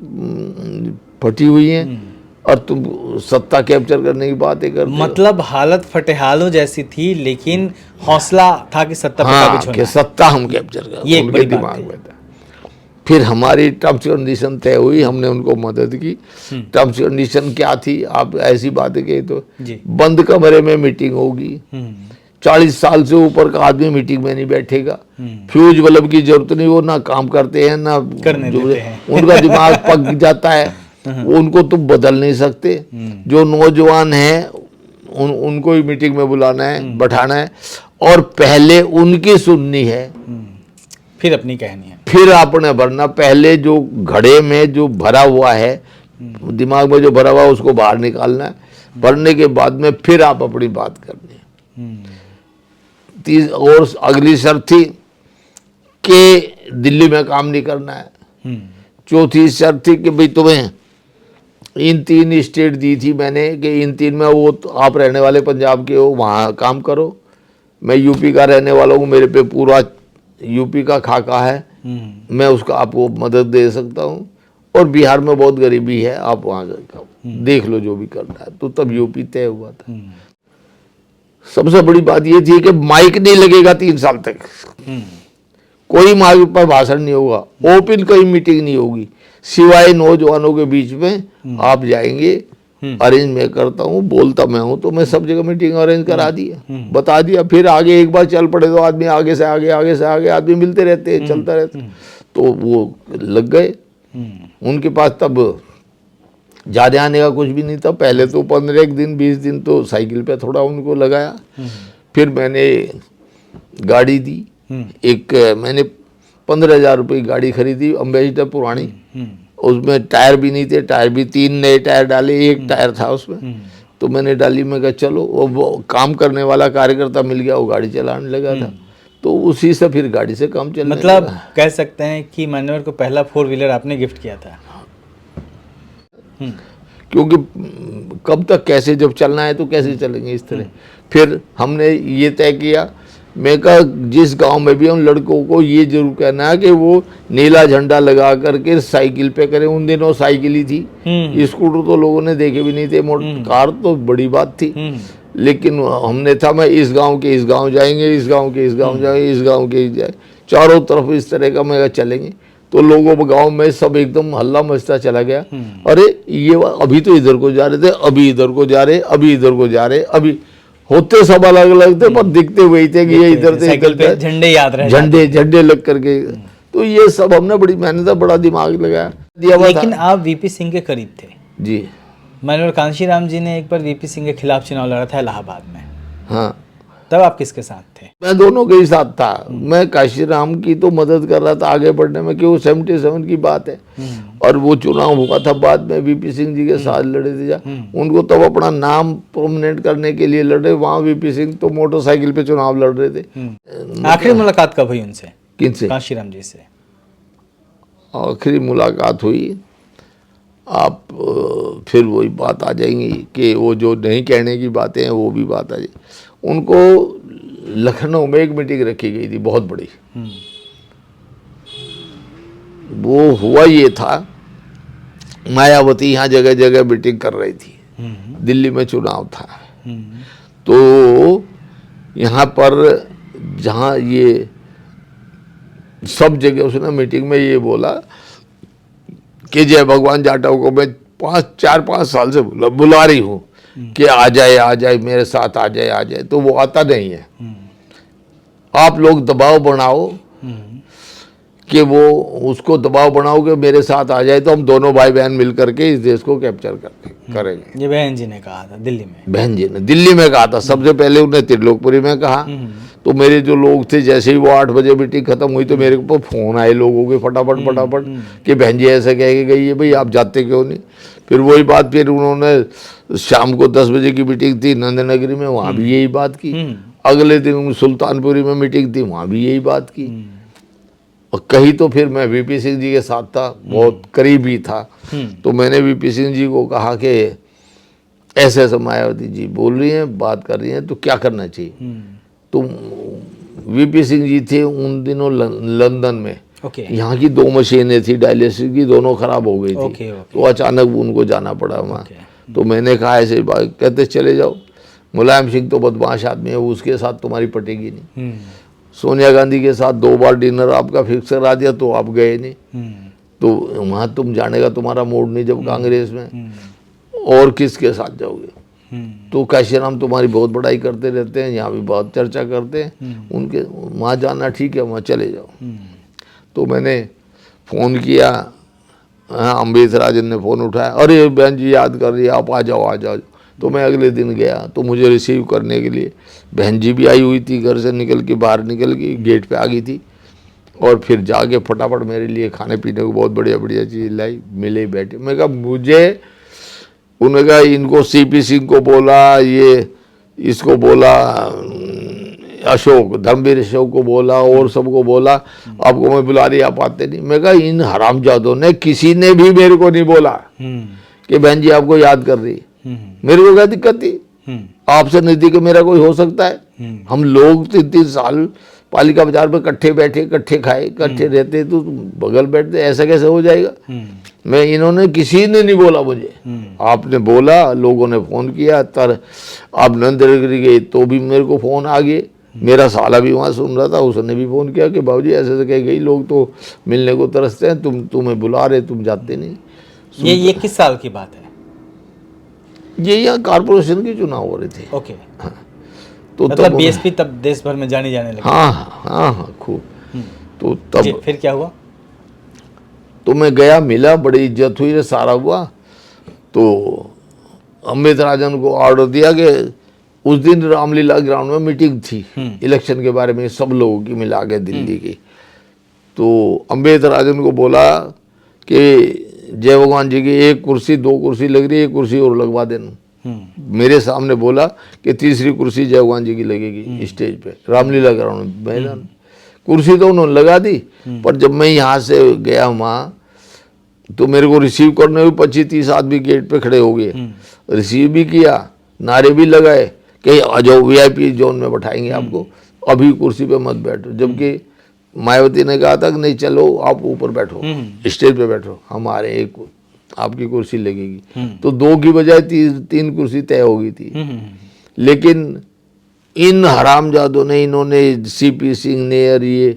[SPEAKER 1] फटी हुई हैं, और तुम सत्ता कैप्चर करने की बातें करते हो।
[SPEAKER 2] मतलब हालत फटेहालों जैसी थी, लेकिन हौसला था कि सत्ता पे
[SPEAKER 1] हाँ,
[SPEAKER 2] काबिज होना
[SPEAKER 1] कि
[SPEAKER 2] है।
[SPEAKER 1] सत्ता हम कैप्चर कर,
[SPEAKER 2] ये एक
[SPEAKER 1] उनके
[SPEAKER 2] बड़ी बात
[SPEAKER 1] दिमाग
[SPEAKER 2] है।
[SPEAKER 1] में था। फिर हमारी टर्म्स कंडीशन तय हुई, हमने उनको मदद की। टर्म्स कंडीशन क्या थी, आप ऐसी बातें कही तो,
[SPEAKER 2] जी।
[SPEAKER 1] बंद कमरे में मीटिंग होगी, 40 साल से ऊपर का आदमी मीटिंग में नहीं बैठेगा, फ्यूज बल्ब की जरूरत नहीं, वो ना काम करते हैं ना
[SPEAKER 2] करने देते हैं।
[SPEAKER 1] उनका दिमाग पक जाता है, उनको तुम बदल नहीं सकते। जो नौजवान हैं उनको ही मीटिंग में बुलाना है, बैठाना है, और पहले उनकी सुननी है,
[SPEAKER 2] फिर अपनी कहनी है,
[SPEAKER 1] फिर आपने भरना। पहले जो घड़े में जो भरा हुआ है, दिमाग में जो भरा हुआ है, उसको बाहर निकालना है, भरने के बाद में फिर आप अपनी बात करनी है। और अगली शर्त थी कि दिल्ली में काम नहीं करना है। चौथी शर्त थी कि भाई तुम्हें इन 3 स्टेट दी थी मैंने कि इन 3 में वो आप रहने वाले पंजाब के हो, वहाँ काम करो। मैं यूपी का रहने वाला हूँ, मेरे पे पूरा यूपी का खाका है, मैं उसका आपको मदद दे सकता हूँ, और बिहार में बहुत गरीबी है, आप वहाँ देख लो जो भी करना है। तो तब यूपी तय हुआ था। सबसे बड़ी बात ये थी कि माइक नहीं लगेगा 3 साल तक, कोई माइक पर भाषण नहीं होगा, ओपन कोई मीटिंग नहीं होगी, सिवाय नौजवानों के बीच में आप जाएंगे, अरेंज मैं करता हूँ, बोलता मैं हूँ, तो मैं सब जगह मीटिंग अरेंज करा दिया, बता दिया। फिर आगे एक बार चल पड़े तो आदमी आगे से आगे, आगे से आगे आदमी मिलते रहते हैं, चलता रहता। तो वो लग गए उनके पास। तब जाने आने का कुछ भी नहीं था। पहले तो 15 दिन 20 दिन तो साइकिल पे थोड़ा उनको लगाया, फिर मैंने गाड़ी दी। एक मैंने 15,000 रुपये की गाड़ी खरीदी, अम्बेसडर पुरानी, उसमें टायर भी नहीं थे, टायर भी 3 नए टायर डाले, एक टायर था उसमें, तो मैंने डाली। मैं कहा चलो, वो काम करने वाला कार्यकर्ता मिल गया, वो गाड़ी चलाने लगा था, तो उसी से फिर गाड़ी से काम चलने
[SPEAKER 2] मतलब
[SPEAKER 1] लगा।
[SPEAKER 2] कह सकते हैं कि मान्यवर को पहला 4 व्हीलर आपने गिफ्ट किया था।
[SPEAKER 1] क्योंकि कब तक कैसे, जब चलना है तो कैसे चलेंगे इस तरह। फिर हमने ये तय किया, मैं कहा जिस गांव में भी हम लड़कों को ये जरूर कहना है कि वो नीला झंडा लगा करके साइकिल पे करें। उन दिनों साइकिल ही थी, स्कूटर तो लोगों ने देखे भी नहीं थे, कार तो बड़ी बात थी। लेकिन हमने था, मैं इस गांव के इस गांव जाएंगे, इस गांव के इस गांव जाएंगे, इस गांव के जाए, चारों तरफ इस तरह का मैं चलेंगे। तो लोगों गांव में सब एकदम हल्ला मचता चला गया। अरे ये अभी तो इधर को जा रहे थे, अभी इधर को जा रहे, अभी इधर को जा रहे, अभी होते सब अलग अलग थे पर दिखते हुए थे कि ये इधर से
[SPEAKER 2] साइकिल पे झंडे याद रहे,
[SPEAKER 1] झंडे लग करके। तो ये सब हमने बड़ी मेहनत, बड़ा दिमाग लगाया दिया हुआ था।
[SPEAKER 2] लेकिन आप वीपी सिंह के करीब थे
[SPEAKER 1] जी।
[SPEAKER 2] मनोहर कांशीराम जी ने एक बार वीपी सिंह के खिलाफ चुनाव लड़ा था इलाहाबाद में,
[SPEAKER 1] हाँ,
[SPEAKER 2] तब आप किसके साथ थे?
[SPEAKER 1] मैं दोनों के ही साथ था। मैं काशीराम की तो मदद कर रहा था आगे बढ़ने में, क्यों 77 की बात है और वो चुनाव हुआ था बाद में, वीपी सिंह जी के साथ लड़े थे जा। उनको तब अपना नाम प्रोमिनेंट करने के लिए लड़े, वहाँ वीपी सिंह तो मोटरसाइकिल पे चुनाव लड़ रहे थे।
[SPEAKER 2] आखिरी मुलाकात कब हुई उनसे?
[SPEAKER 1] किनसे?
[SPEAKER 2] कांशीराम जी से
[SPEAKER 1] आखिरी मुलाकात हुई, आप फिर वही बात आ जाएंगी कि वो जो नहीं कहने की बातें हैं वो भी बात आ जाएगी। उनको लखनऊ में एक मीटिंग रखी गई थी बहुत बड़ी। वो हुआ ये था, मायावती यहाँ जगह जगह मीटिंग कर रही थी, दिल्ली में चुनाव था, तो यहाँ पर जहाँ ये सब जगह उसने मीटिंग में ये बोला कि जय भगवान जाटव को मैं 4-5 साल से बुला रही हूँ कि आ जाए मेरे साथ आ जाए, तो वो आता नहीं है। आप लोग दबाव बनाओ कि वो उसको दबाव बनाओ कि मेरे साथ आ जाए, तो हम दोनों भाई बहन मिल करके इस देश को कैप्चर करेंगे।
[SPEAKER 2] ये बहन जी ने कहा था दिल्ली में।
[SPEAKER 1] बहन जी ने दिल्ली में कहा था, सबसे पहले उन्हें त्रिलोकपुरी में कहा। तो मेरे जो लोग थे, जैसे ही वो 8 बजे मीटिंग खत्म हुई तो मेरे ऊपर फोन आए लोगों के फटाफट कि बहन जी ऐसे कह के गई है, भाई आप जाते क्यों नहीं। फिर वही बात, फिर उन्होंने शाम को 10 बजे की मीटिंग थी नंदनगरी में, वहाँ भी यही बात की। अगले दिन सुल्तानपुरी में मीटिंग थी, वहाँ भी यही बात की। और कहीं तो फिर मैं वीपी सिंह जी के साथ था, बहुत करीब ही था, तो मैंने वीपी सिंह जी को कहा कि ऐसे ऐसे मायावती जी बोल रही हैं, बात कर रही हैं, तो क्या करना चाहिए। तो वीपी सिंह जी थे उन दिनों लंदन में। यहाँ की 2 मशीनें थी डायलिसिस की, दोनों खराब हो गई थी। तो अचानक उनको जाना पड़ा वहाँ। तो मैंने कहा ऐसे बात, कहते चले जाओ, मुलायम सिंह तो बदमाश आदमी है, उसके साथ तुम्हारी पटेगी नहीं। सोनिया गांधी के साथ 2 बार डिनर आपका फिक्स करा दिया तो आप गए नहीं, तो वहाँ तुम जाने का तुम्हारा मूड नहीं जब कांग्रेस में, और किसके साथ जाओगे। तो काशीराम तुम्हारी बहुत बड़ाई करते रहते हैं, यहाँ भी बहुत चर्चा करते हैं, उनके वहाँ जाना ठीक है, वहाँ चले जाओ। तो मैंने फ़ोन किया, हाँ अमृत राजन ने फ़ोन उठाया, अरे बहन जी याद कर रही है, आप आ जाओ। तो मैं अगले दिन गया, तो मुझे रिसीव करने के लिए बहन जी भी आई हुई थी, घर से निकल के बाहर निकल के गेट पे आ गई थी, और फिर जाके फटाफट मेरे लिए खाने पीने को बहुत बढ़िया चीज़ लाई, मिले बैठे। मैं कहा मुझे, उन्होंने कहा इनको सीपी सिंह को बोला, ये इसको बोला अशोक, धर्मवीर अशोक को बोला और सबको बोला, आपको मैं बुला रही, आप आते नहीं। मैं कहा इन हरामजादों ने किसी ने भी मेरे को नहीं बोला कि बहन जी आपको याद कर रही। मेरे को क्या दिक्कत थी, आपसे नजदीक मेरा कोई हो सकता है। हम लोग 3-3 साल पालिका बाजार में इकट्ठे बैठे, इकट्ठे खाए, इकट्ठे रहते, तो बगल बैठते, ऐसा कैसे हो जाएगा। मैं, इन्होंने किसी ने नहीं बोला मुझे, आपने बोला, लोगों ने फ़ोन किया, तर आप नंदनगरी गए तो भी मेरे को फ़ोन आ गए। मेरा साला भी वहाँ सुन रहा था, उसने भी फ़ोन किया कि बाबूजी ऐसे ऐसे कह गई, लोग तो मिलने को तरसते हैं, तुम्हें बुला रहे, तुम जाते नहीं।
[SPEAKER 2] ये किस साल की बात है? ये
[SPEAKER 1] यहाँ कारपोरेशन के चुनाव हो रहे थे।
[SPEAKER 2] ओके,
[SPEAKER 1] हाँ। तो
[SPEAKER 2] मतलब बीएसपी तब देश भर में जाने लगे।
[SPEAKER 1] हाँ खूब। तो तब
[SPEAKER 2] फिर क्या हुआ?
[SPEAKER 1] तो मैं गया, मिला, बड़ी इज्जत हुई, सारा हुआ। तो अमृत राजन को ऑर्डर दिया कि उस दिन रामलीला ग्राउंड में मीटिंग थी इलेक्शन के बारे में, सब लोगों की मिला के दिल्ली की। तो अमृत राजन को बोला कि जय भगवान जी की 1 कुर्सी 2 कुर्सी लग रही है, 1 कुर्सी और लगवा देना। मेरे सामने बोला कि 3री कुर्सी जय भगवान जी की लगेगी स्टेज पे, रामलीला ग्राउंड में मैदान। कुर्सी तो उन्होंने लगा दी, पर जब मैं यहाँ से गया वहाँ, तो मेरे को रिसीव करने हुए 25-30 आदमी गेट पे खड़े हो गए, रिसीव भी किया, नारे भी लगाए कि आ जाओ, VIP जोन में बैठाएंगे आपको, अभी कुर्सी पे मत बैठो। जबकि मायावती ने कहा था कि नहीं चलो आप ऊपर बैठो, स्टेज पे बैठो, हमारे एक आपकी कुर्सी लगेगी। तो 2 की बजाय 3 कुर्सी तय हो गई थी। लेकिन इन हरामजादों ने, इन्होंने, सीपी सिंह ने और ये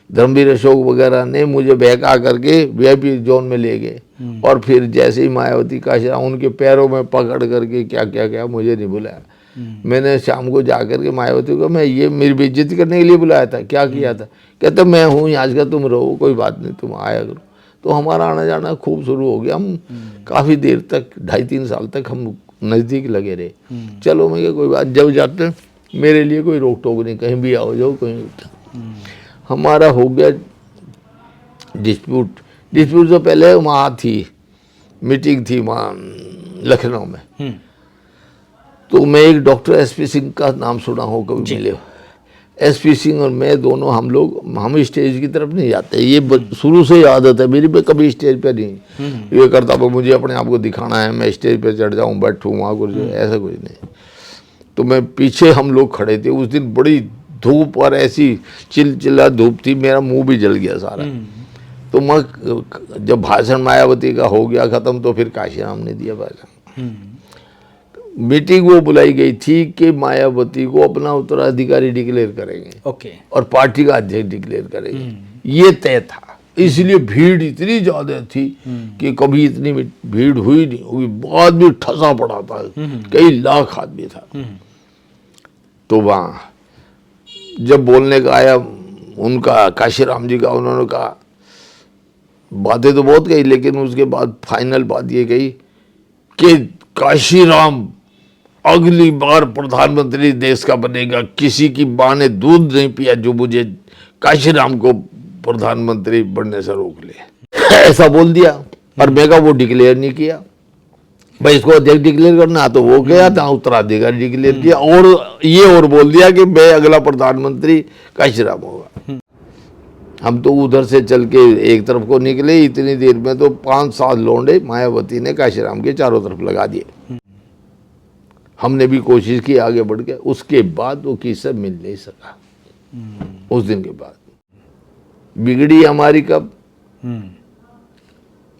[SPEAKER 1] धर्मवीर अशोक वगैरह ने मुझे बहका करके वीआईपी जोन में ले गए। और फिर जैसे ही मायावती काशीराम उनके पैरों में पकड़ करके क्या क्या क्या मुझे नहीं बुलाया। मैंने शाम को जाकर के मायावती को, मैं ये मेरी बेइज्जती करने के लिए बुलाया था, क्या किया था? कहते मैं हूँ आज का, तुम रहो, कोई बात नहीं, तुम आया करो। तो हमारा आना जाना खूब शुरू हो गया। हम काफ़ी देर तक 2.5-3 साल तक हम नज़दीक लगे रहे। चलो मैं कोई बात, जब जाते मेरे लिए कोई रोक टोक नहीं, कहीं भी आओ जाओ कहीं। हमारा हो गया डिस्प्यूट से पहले वहाँ थी मीटिंग थी वहाँ लखनऊ में। तो मैं एक डॉक्टर एसपी सिंह का नाम सुना हो कभी मिले हो? एसपी सिंह और मैं दोनों हम स्टेज की तरफ नहीं जाते, ये शुरू से ही आदत है मेरी। पे कभी स्टेज पे नहीं ये करता, पर मुझे अपने आप को दिखाना है, मैं स्टेज पे चढ़ जाऊँ, बैठूँ वहाँ कुछ, ऐसा कुछ नहीं। तो मैं पीछे, हम लोग खड़े थे उस दिन, बड़ी धूप और ऐसी चिलचिला धूप थी, मेरा मुंह भी जल गया सारा। तो मैं जब भाषण मायावती का हो गया खत्म, तो फिर काशीराम ने दिया भाषण। मीटिंग वो बुलाई गई थी कि मायावती को अपना उत्तराधिकारी डिक्लेयर करेंगे और पार्टी का अध्यक्ष डिक्लेयर करेंगे, ये तय था। इसलिए भीड़ इतनी ज्यादा थी कि कभी इतनी भीड़ हुई नहीं होगी। बाद भी ठसा पड़ा था, कई लाख आदमी था। तो वहाँ जब बोलने का आया उनका, काशीराम जी का, उन्होंने कहा, बातें तो बहुत कही, लेकिन उसके बाद फाइनल बात ये कही कि काशीराम अगली बार प्रधानमंत्री देश का बनेगा। किसी की मां ने दूध नहीं पिया जो मुझे काशीराम को प्रधानमंत्री बनने से रोक ले। ऐसा बोल दिया। और मैं का वो डिक्लेयर नहीं किया भाई, इसको अध्यक्ष डिक्लेयर करना, तो वो गया था उत्तराधिकारी डिक्लेयर किया, और ये और बोल दिया कि मैं अगला प्रधानमंत्री काशीराम होगा। हम तो उधर से चल के एक तरफ को निकले, इतनी देर में तो 5-7 लौंडे मायावती ने काशीराम के चारों तरफ लगा दिए। हमने भी कोशिश की आगे बढ़ के, उसके बाद वो किससे मिल नहीं सका। उस दिन के बाद बिगड़ी हमारी कब,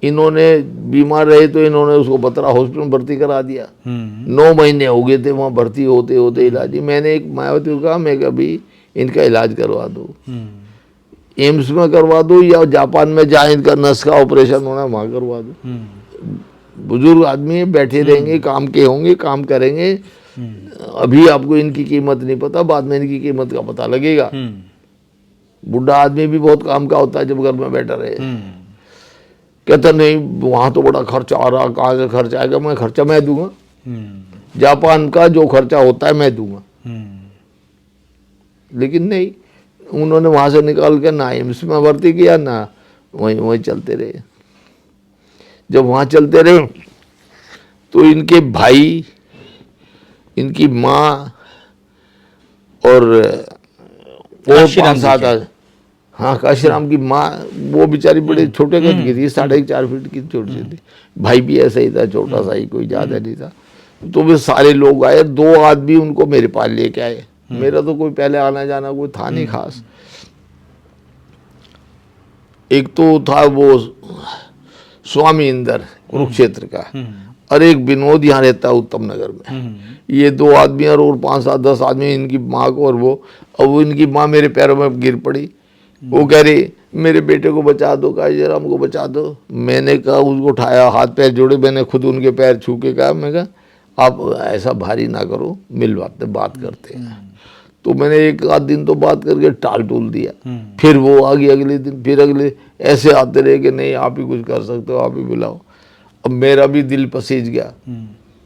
[SPEAKER 1] इन्होंने बीमार रहे तो इन्होंने उसको बतरा हॉस्पिटल में भर्ती करा दिया। 9 महीने हो गए थे वहाँ भर्ती होते होते इलाज। मैंने एक मायावती को कहा, मैं कभी इनका इलाज करवा दो, एम्स में करवा दो या जापान में जहाँ इनका नस का ऑपरेशन होना वहाँ करवा दो। बुजुर्ग आदमी है, बैठे रहेंगे, काम के होंगे, काम करेंगे। अभी आपको इनकी कीमत नहीं पता, बाद में इनकी कीमत का पता लगेगा। बुढ़ा आदमी भी बहुत काम का होता है जब घर में बैठा रहे। कहता नहीं वहां तो बड़ा खर्चा आ रहा, कहाँ से खर्चा आएगा? मैं खर्चा मैं दूंगा, जापान का जो खर्चा होता है मैं दूंगा। लेकिन नहीं, उन्होंने वहां से निकाल के ना एम्स में भर्ती किया, ना वहीं चलते रहे। जब वहां चलते रहे तो इनके भाई, इनकी माँ और वो 5-7, हाँ काशीराम की माँ, वो बेचारी बड़े छोटे कद की थी, 4.5 फीट की छोटी सी थी। भाई भी ऐसा ही था, छोटा सा ही, कोई ज्यादा नहीं था। तो वे सारे लोग आए, 2 आदमी उनको मेरे पास लेके आए। मेरा तो कोई पहले आना जाना कोई था नहीं खास। एक तो था वो स्वामी इंदर कुरुक्षेत्र का, और एक विनोद यहाँ रहता है उत्तम नगर में। ये 2 आदमी और 5-7-10 आदमी, इनकी माँ को और वो। अब वो इनकी माँ मेरे पैरों में गिर पड़ी। वो कह रही मेरे बेटे को बचा दो, काशीराम को बचा दो। मैंने कहा, उसको उठाया, हाथ पैर जोड़े, मैंने खुद उनके पैर छू के कहा, मैं कहा आप ऐसा भारी ना करो, मिलवाते बात करते हैं। तो मैंने 1 आध दिन तो बात करके टाल टूल दिया। फिर वो आ गई अगले दिन, फिर अगले, ऐसे आते रहे कि नहीं आप ही कुछ कर सकते हो, आप ही बुलाओ। अब मेरा भी दिल पसीज गया।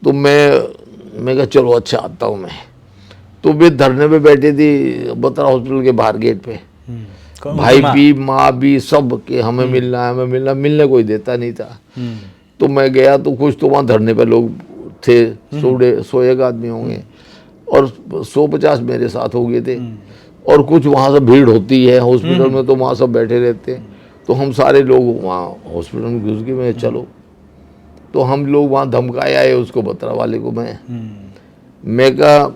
[SPEAKER 1] तो मैं कहा चलो अच्छा आता हूँ मैं। तो वे धरने पे बैठे थी बतरा हॉस्पिटल के बाहर गेट पे, भाई भी माँ भी सब के हमें मिलना है, हमें मिलना। मिलने कोई देता नहीं था। तो मैं गया तो कुछ तो वहाँ धरने पे लोग थे, 100-1 आदमी होंगे, और 150 मेरे साथ हो गए थे। और कुछ वहाँ से भीड़ होती है हॉस्पिटल में, तो वहाँ सब बैठे रहते हैं। तो हम सारे लोग वहाँ हॉस्पिटल में घुस गए। मैं चलो, तो हम लोग वहाँ धमकाए आए उसको, बतरा वाले को। मैं कहा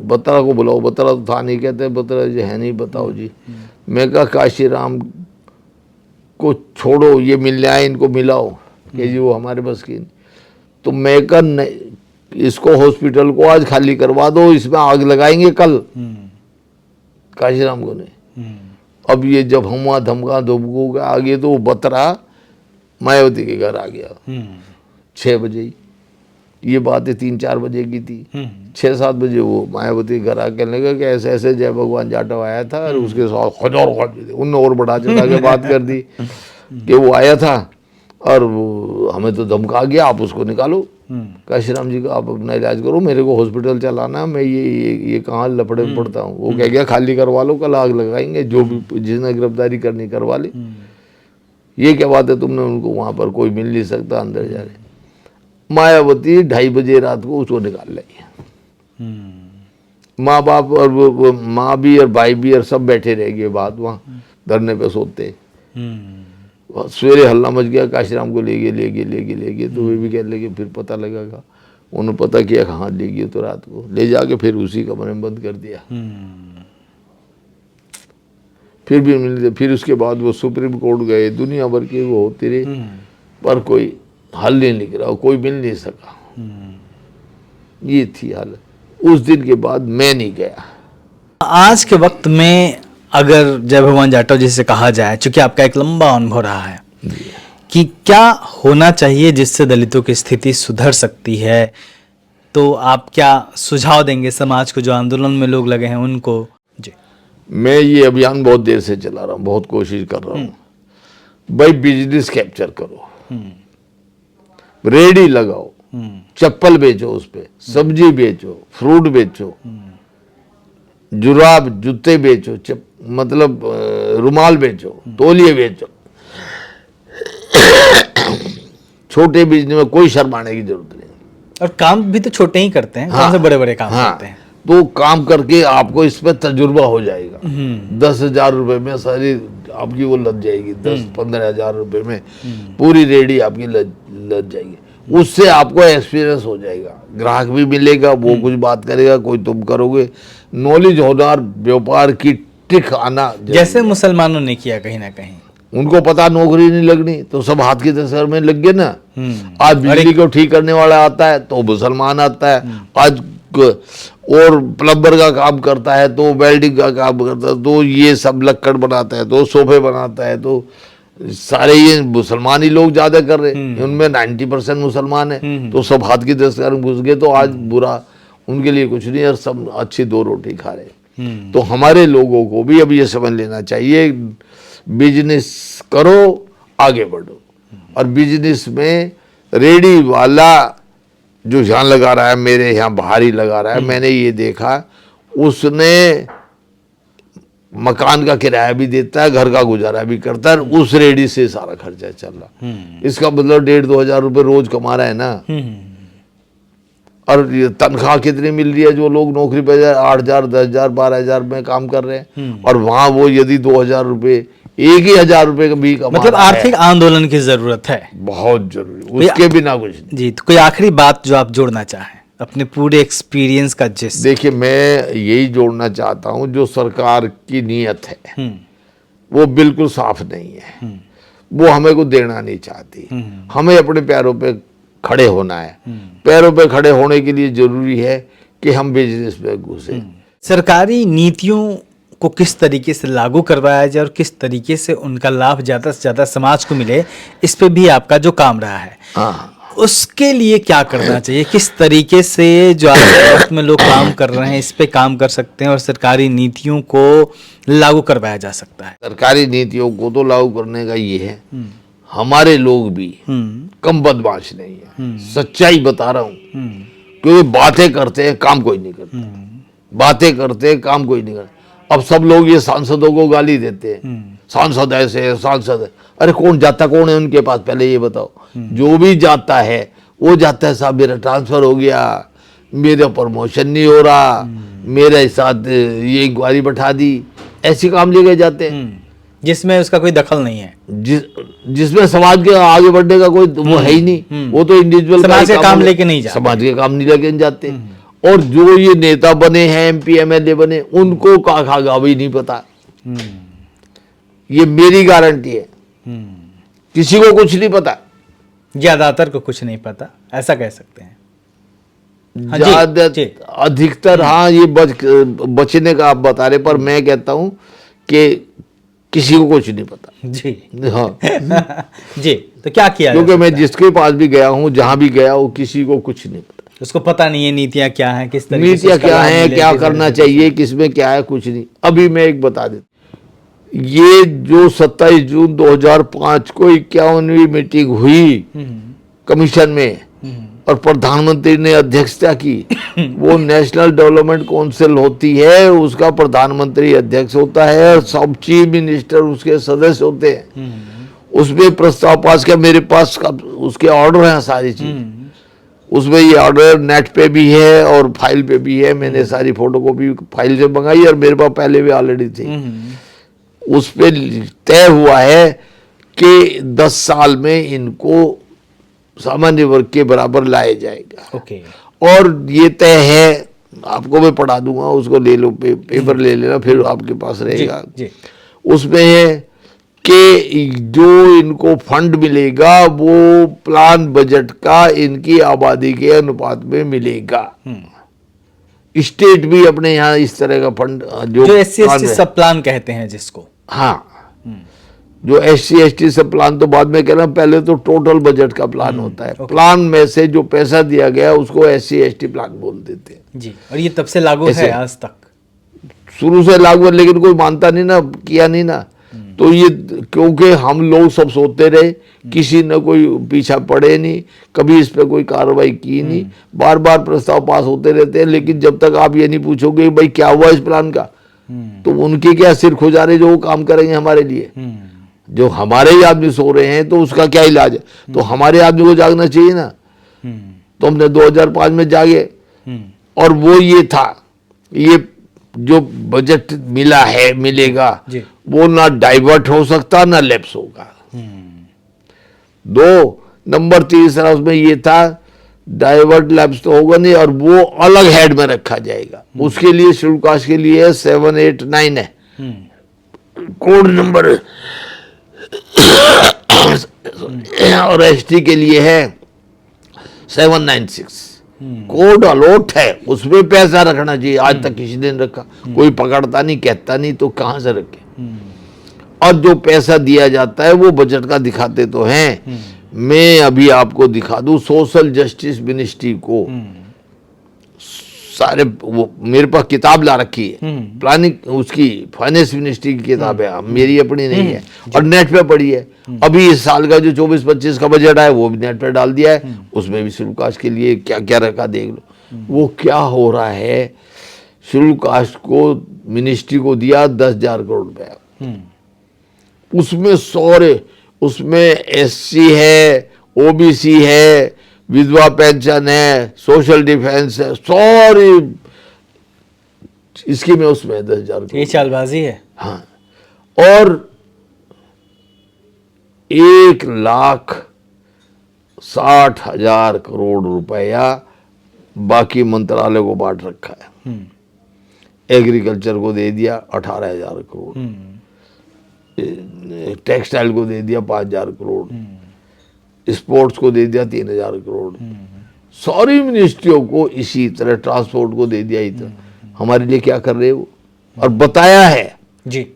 [SPEAKER 1] बतरा को बुलाओ। बतरा तो था नहीं, कहते बतरा जी है नहीं, बताओ जी। मैं कहा काशीराम को छोड़ो, ये मिलने आए, इनको मिलाओ कि जी वो हमारे बस की। तो मैं कहा इसको हॉस्पिटल को आज खाली करवा दो, इसमें आग लगाएंगे कल। काशीराम को नहीं। अब ये जब हम वहाँ धमका धमको के आ गए तो वो बतरा मायावती के घर आ गया 6 बजे ही। ये बातें 3-4 बजे की थी। 6-7 बजे वो मायावती घर आके लगा कि ऐसे ऐसे जय भगवान जाटव आया था और उसके साथ हजार उनने और बढ़ा चढ़ा के बात कर दी कि वो आया था और हमें तो धमका गया, आप उसको निकालो। काशीराम जी का आप अपना इलाज करो, मेरे को हॉस्पिटल चलाना, मैं ये कहाँ लफड़े में पड़ता हूँ। वो कह गया खाली करवा लो, कल आग लगाएंगे, जो भी जिसने गिरफ्तारी करनी करवा ले। ये क्या बात है, तुमने उनको वहाँ पर कोई मिल नहीं सकता, अंदर जा रहे। मायावती 2:30 बजे रात को उसको निकाल लाई। माँ बाप और माँ भी और भाई भी और सब बैठे रह गए बात वहाँ धरने पे सोते। सवेरे हल्ला मच गया, काशीराम को ले गए तो वे भी कहने लगे फिर पता लगेगा। उन्होंने पता किया कहाँ ले गए, तो रात को ले जाके फिर उसी कमरे में बंद कर दिया। फिर भी मिलते, फिर उसके बाद वो सुप्रीम कोर्ट गए, दुनिया भर की वो होती रही, पर कोई हल नहीं निकला, कोई मिल नहीं सका। ये थी हालत। उस दिन के बाद मैं नहीं गया।
[SPEAKER 2] आज के वक्त में अगर जय भगवान जाटव जिसे कहा जाए, चूंकि आपका एक लंबा अनुभव रहा है, कि क्या होना चाहिए जिससे दलितों की स्थिति सुधर सकती है, तो आप क्या सुझाव देंगे समाज को, जो आंदोलन में लोग लगे हैं उनको? जी,
[SPEAKER 1] मैं ये अभियान बहुत देर से चला रहा हूँ, बहुत कोशिश कर रहा हूँ। भाई बिजनेस कैप्चर करो, रेडी लगाओ, चप्पल बेचो, उस पे सब्जी बेचो, फ्रूट बेचो, जुराब जूते बेचो, मतलब रुमाल बेचो, तौलिए बेचो। छोटे बिजनेस में कोई शर्माने की जरूरत नहीं।
[SPEAKER 2] और काम भी तो छोटे ही करते हैं, कौन से बड़े बड़े काम करते हैं।
[SPEAKER 1] तो काम करके आपको इस पर तजुर्बा हो जाएगा। 10,000 रुपए में सारी आपकी वो लग जाएगी, 10-15 हजार रुपए में पूरी रेडी आपकी लग जाएगी। उससे आपको एक्सपीरियंस हो जाएगा, ग्राहक भी मिलेगा, वो कुछ बात करेगा, कोई तुम करोगे। नॉलेज होना, व्यापार की ट्रिक आना,
[SPEAKER 2] जैसे मुसलमानों ने किया कहीं ना कहीं।
[SPEAKER 1] उनको पता नौकरी नहीं लगनी तो सब हाथ की तस्वीर में लग गए ना। आज बिजली को ठीक करने वाला आता है तो मुसलमान आता है, आज और प्लम्बर का काम करता है तो वेल्डिंग का काम करता है, तो ये सब लक्कड़ बनाता है, तो सोफे बनाता है, तो सारे ये मुसलमान ही लोग ज्यादा कर रहे हैं। उनमें 90% मुसलमान है, तो सब हाथ की तस्वीर में घुस गए, तो आज बुरा उनके लिए कुछ नहीं और सब अच्छी 2 रोटी खा रहे हैं। तो हमारे लोगों को भी अब ये समझ लेना चाहिए, बिजनेस करो, आगे बढ़ो। और बिजनेस में रेडी वाला जो यहाँ लगा रहा है, मेरे यहाँ बाहर ही लगा रहा है, मैंने ये देखा, उसने मकान का किराया भी देता है, घर का गुजारा भी करता है, उस रेडी से सारा खर्चा चल रहा। इसका मतलब 1,500-2 हजार रुपये रोज कमा रहा है ना। और ये तनख्वाह कितनी मिल रही है, जो लोग नौकरी पे 8,000, 10,000, 12,000 में काम कर रहे हैं, और वहां वो यदि 2,000 रुपये, 1,000 रुपये का भी कमा,
[SPEAKER 2] मतलब आर्थिक आंदोलन की जरूरत है,
[SPEAKER 1] बहुत जरूरी, उसके बिना कुछ नहीं।
[SPEAKER 2] जी, तो कोई आखिरी बात जो आप जोड़ना चाहें अपने पूरे एक्सपीरियंस का? जिस
[SPEAKER 1] देखिए, मैं यही जोड़ना चाहता हूं, जो सरकार की नीयत है वो बिल्कुल साफ नहीं है। वो हमें को देना नहीं चाहती। हमें अपने पैरों पे खड़े होना है। पैरों पे खड़े होने के लिए जरूरी है कि हम बिजनेस में घुसे।
[SPEAKER 2] सरकारी नीतियों को किस तरीके से लागू करवाया जाए और किस तरीके से उनका लाभ ज़्यादा से ज़्यादा समाज को मिले, इस पे भी आपका जो काम रहा है, उसके लिए क्या करना चाहिए? किस तरीके से जो आज के वक्त में लोग काम कर रहे हैं, इस पे काम कर सकते हैं और सरकारी नीतियों को लागू करवाया जा सकता है?
[SPEAKER 1] सरकारी नीतियों को तो लागू करने का ये है, हमारे लोग भी कम बदमाश नहीं है, सच्चाई बता रहा हूँ। क्योंकि बातें करते हैं, काम कोई नहीं करता। बातें करते हैं, काम कोई नहीं करता। अब सब लोग ये सांसदों को गाली देते हैं, सांसद ऐसे है, सांसद है। अरे कौन जाता कौन है उनके पास, पहले ये बताओ। जो भी जाता है वो जाता है, साहब मेरा ट्रांसफर हो गया, मेरा प्रमोशन नहीं हो रहा, मेरे साथ ये इंक्वायरी बैठा दी, ऐसे काम लेके जाते हैं
[SPEAKER 2] जिसमें उसका कोई दखल नहीं है,
[SPEAKER 1] जिसमें समाज के आगे बढ़ने का कोई वो है ही नहीं। वो तो इंडिविजुअल
[SPEAKER 2] समाज के काम लेके नहीं जाते,
[SPEAKER 1] समाज के काम नहीं लेके जाते। और जो ये नेता बने हैं, MP MLA बने, उनको खागा भी नहीं पता। ये मेरी गारंटी है, किसी को कुछ नहीं पता,
[SPEAKER 2] ज्यादातर को कुछ नहीं पता, ऐसा कह सकते हैं।
[SPEAKER 1] अधिकतर हाँ, ये बचने का आप बता रहे, पर मैं कहता हूं कि किसी को कुछ नहीं पता।
[SPEAKER 2] जी
[SPEAKER 1] हाँ
[SPEAKER 2] जी, तो क्या किया
[SPEAKER 1] क्योंकि
[SPEAKER 2] जाए?
[SPEAKER 1] मैं जिसके पास भी गया हूँ, जहाँ भी गया, वो किसी को कुछ नहीं पता।
[SPEAKER 2] उसको पता नहीं है नीतियां क्या हैं, किस तरीके से
[SPEAKER 1] नीतियाँ
[SPEAKER 2] उसका
[SPEAKER 1] क्या
[SPEAKER 2] लाभ
[SPEAKER 1] हैं,
[SPEAKER 2] मिले,
[SPEAKER 1] क्या
[SPEAKER 2] किस
[SPEAKER 1] करना
[SPEAKER 2] तरीके से।
[SPEAKER 1] चाहिए, किसमें क्या है, कुछ नहीं। अभी मैं एक बता देता, ये जो 27 जून 2005 को 51वीं मीटिंग हुई कमीशन में और प्रधानमंत्री ने अध्यक्षता की, वो नेशनल डेवलपमेंट काउंसिल होती है, उसका प्रधानमंत्री अध्यक्ष होता है और सब चीफ मिनिस्टर उसके सदस्य होते हैं। उसमें प्रस्ताव पास किया, मेरे पास उसके ऑर्डर हैं सारी चीज। उसमें ये ऑर्डर नेट पे भी है और फाइल पे भी है। मैंने सारी फोटोकॉपी फाइल से मंगाई और मेरे पास पहले भी ऑलरेडी थी। उस पे तय हुआ है कि 10 साल में इनको सामान्य वर्ग के बराबर लाया जाएगा।
[SPEAKER 2] ओके।
[SPEAKER 1] और ये तय है, आपको मैं पढ़ा दूंगा, उसको ले लो, पेपर ले लेना, फिर आपके पास रहेगा।
[SPEAKER 2] जी।
[SPEAKER 1] उसमें है कि जो इनको फंड मिलेगा वो प्लान बजट का इनकी आबादी के अनुपात में मिलेगा। स्टेट भी अपने यहाँ इस तरह का फंड
[SPEAKER 2] जो SC/ST सब प्लान कहते हैं जिसको,
[SPEAKER 1] हाँ, जो SC/ST सब प्लान तो बाद में कह रहा हूं, पहले तो टोटल बजट का प्लान होता है। प्लान में से जो पैसा दिया गया उसको SC/ST प्लान बोल देते हैं
[SPEAKER 2] जी। और ये तब से लागू है आज तक?
[SPEAKER 1] शुरू से लागू है, लेकिन कोई मानता नहीं ना, किया नहीं ना। तो ये क्योंकि हम लोग सब सोते रहे, किसी ने कोई पीछा पड़े नहीं, कभी इस पे कोई कार्रवाई की नहीं। बार बार प्रस्ताव पास होते रहते हैं, लेकिन जब तक आप ये नहीं पूछोगे भाई क्या हुआ इस प्लान का, तो उनके क्या सिर खुजारे जो वो काम करेंगे हमारे लिए। जो हमारे ही आदमी सो रहे हैं तो उसका क्या इलाज है? तो हमारे आदमी को जागना चाहिए ना। तो हमने 2005 में जागे और वो ये था, ये जो बजट मिला है, मिलेगा, वो ना डाइवर्ट हो सकता ना लैप्स होगा। 2 नंबर तीसरा उसमें ये था, डाइवर्ट लैप्स तो होगा नहीं और वो अलग हेड में रखा जाएगा। उसके लिए शेड्यूल कास्ट के लिए 7, 8, 9 है कोड नंबर और ST के लिए है 796। कोड अलॉट है, उसमें पैसा रखना चाहिए। आज तक किसी ने रखा, कोई पकड़ता नहीं, कहता नहीं, तो कहां से रखे। और जो पैसा दिया जाता है वो बजट का दिखाते तो हैं। मैं अभी आपको दिखा दूं, सोशल जस्टिस मिनिस्ट्री को सारे, वो मेरे पास किताब ला रखी है, प्लानिंग उसकी फाइनेंस मिनिस्ट्री की किताब है, मेरी अपनी नहीं है, और नेट पे पड़ी है। अभी इस साल का जो 24-25 का बजट आया वो भी नेट पे डाल दिया है। उसमें भी शेड्यूल कास्ट के लिए क्या क्या रखा देख लो। वो क्या हो रहा है, शेड्यूल कास्ट को मिनिस्ट्री को दिया 10,000 करोड़ रुपया, उसमें सारे, उसमें SC है, OBC है, विधवा पेंशन है, सोशल डिफेंस है, सॉरी स्कीम है, उसमें 10,000 करोड़।
[SPEAKER 2] ये चालबाजी है।
[SPEAKER 1] हाँ, और 1,60,000 करोड़ रुपया बाकी मंत्रालय को बांट रखा है। एग्रीकल्चर को दे दिया 18,000 करोड़, टेक्सटाइल को दे दिया 5,000 करोड़, स्पोर्ट्स को दे दिया 3,000 करोड़, सारी मिनिस्ट्रियों को इसी तरह, ट्रांसपोर्ट को दे दिया इतना। हमारे लिए क्या कर रहे हो? और बताया है
[SPEAKER 2] जी,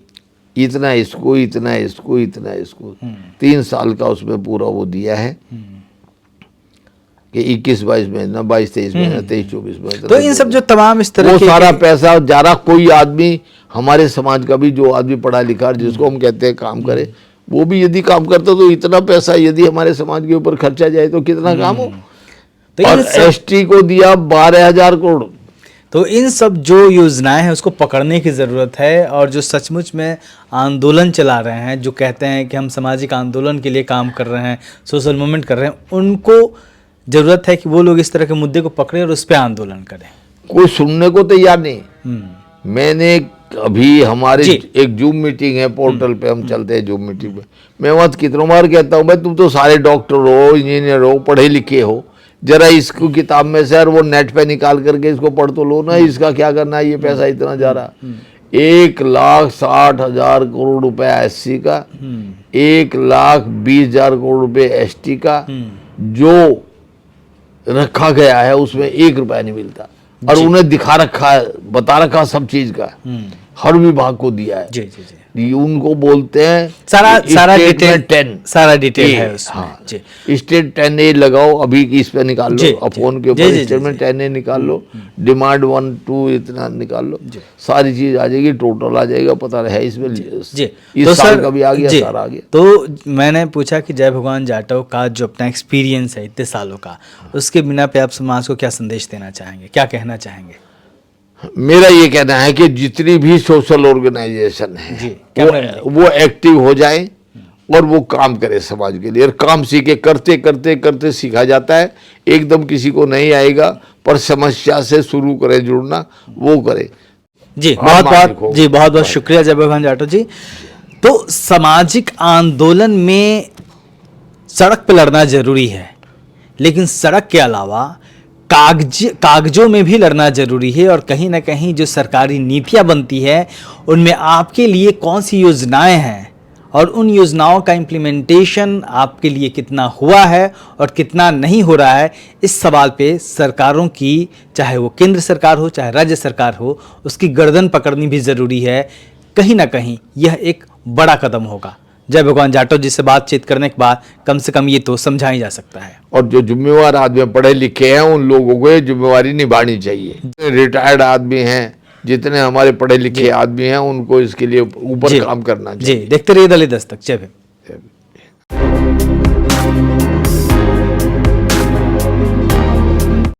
[SPEAKER 1] इतना इसको, इतना इसको, इतना इसको। 3 साल का उसमें पूरा वो दिया है कि 21-22 महीना, 22-23 महीना, 23-24 महीना।
[SPEAKER 2] तो इन सब जो तमाम इस तरह
[SPEAKER 1] वो
[SPEAKER 2] के
[SPEAKER 1] सारा पैसा जा रहा, कोई आदमी हमारे समाज का भी जो आदमी पढ़ा लिखा, जिसको हम कहते हैं काम करे, वो भी यदि काम करता तो इतना पैसा यदि हमारे समाज के ऊपर खर्चा जाए तो कितना काम हो।
[SPEAKER 2] तो
[SPEAKER 1] और ST को दिया 12,000 करोड़।
[SPEAKER 2] तो इन सब जो योजनाएं हैं उसको पकड़ने की ज़रूरत है, और जो सचमुच में आंदोलन चला रहे हैं, जो कहते हैं कि हम सामाजिक आंदोलन के लिए काम कर रहे हैं, सोशल मूवमेंट कर रहे हैं, उनको ज़रूरत है कि वो लोग इस तरह के मुद्दे को पकड़े और उस पर आंदोलन करें।
[SPEAKER 1] कोई सुनने को तैयार नहीं। मैंने अभी हमारे एक जूम मीटिंग है, पोर्टल पे हम चलते हैं जूम मीटिंग पे, मैं वहाँ कितनों बार कहता हूँ भाई तुम तो सारे डॉक्टर हो, इंजीनियर हो, पढ़े लिखे हो, जरा इसको किताब में से और वो नेट पे निकाल करके इसको पढ़ तो लो ना, इसका क्या करना है, ये पैसा इतना जा रहा। 1,60,000 करोड़ रुपया SC का, 1,20,000 करोड़ रुपये ST का जो रखा गया है, उसमें 1 रुपया नहीं मिलता। और उन्हें दिखा रखा है, बता रखा सब चीज का, हर विभाग को दिया है।
[SPEAKER 2] जी जी जी।
[SPEAKER 1] ये उनको बोलते हैं
[SPEAKER 2] सारा
[SPEAKER 1] स्टेटमेंट
[SPEAKER 2] डिटेल
[SPEAKER 1] 10
[SPEAKER 2] सारा डिटेल है
[SPEAKER 1] ए,
[SPEAKER 2] उसमें।
[SPEAKER 1] हाँ,
[SPEAKER 2] जी
[SPEAKER 1] स्टेट 10A लगाओ, अभी इस पे निकाल
[SPEAKER 2] जी,
[SPEAKER 1] लो, अब
[SPEAKER 2] जी,
[SPEAKER 1] फोन के
[SPEAKER 2] जी,
[SPEAKER 1] ऊपर
[SPEAKER 2] जी,
[SPEAKER 1] स्टेटमेंट
[SPEAKER 2] जी,
[SPEAKER 1] 10A निकाल लो, डिमांड 1 2 इतना निकाल लो, सारी चीज आ जाएगी, टोटल आ जाएगा, पता है इसमें
[SPEAKER 2] जी।
[SPEAKER 1] इस
[SPEAKER 2] तो
[SPEAKER 1] साल
[SPEAKER 2] सर,
[SPEAKER 1] का भी आ गया,
[SPEAKER 2] जी,
[SPEAKER 1] सारा आ गया।
[SPEAKER 2] तो मैंने पूछा कि जय भगवान जाटव का जो अपना एक्सपीरियंस है इतने सालों का, उसके बिना पे आप समाज को क्या संदेश देना चाहेंगे, क्या कहना चाहेंगे?
[SPEAKER 1] मेरा ये कहना है कि जितनी भी सोशल ऑर्गेनाइजेशन है
[SPEAKER 2] जी, कैमरा में
[SPEAKER 1] वो एक्टिव हो जाए और वो काम करे समाज के लिए, और काम सीखे, करते करते करते सीखा जाता है, एकदम किसी को नहीं आएगा, पर समस्या से शुरू करे जुड़ना, वो करे।
[SPEAKER 2] जी
[SPEAKER 1] हाँ,
[SPEAKER 2] बहुत बहुत शुक्रिया जय भगवान जाटव जी। तो सामाजिक आंदोलन में सड़क पे लड़ना जरूरी है, लेकिन सड़क के अलावा कागजों में भी लड़ना जरूरी है, और कहीं ना कहीं जो सरकारी नीतियां बनती है उनमें आपके लिए कौन सी योजनाएं हैं और उन योजनाओं का इम्प्लीमेंटेशन आपके लिए कितना हुआ है और कितना नहीं हो रहा है, इस सवाल पे सरकारों की, चाहे वो केंद्र सरकार हो चाहे राज्य सरकार हो, उसकी गर्दन पकड़नी भी ज़रूरी है। कहीं ना कहीं यह एक बड़ा कदम होगा। जय भगवान जाटव जी से बातचीत करने के बाद कम से कम ये तो समझा ही जा सकता है।
[SPEAKER 1] और जो जिम्मेवार आदमी पढ़े लिखे हैं उन लोगों को ये जिम्मेवारी निभानी चाहिए। रिटायर्ड आदमी हैं, जितने हमारे पढ़े लिखे आदमी हैं, उनको इसके लिए ऊपर काम करना चाहिए।
[SPEAKER 2] जी, देखते रहिए दलित दस्तक। जय भीम।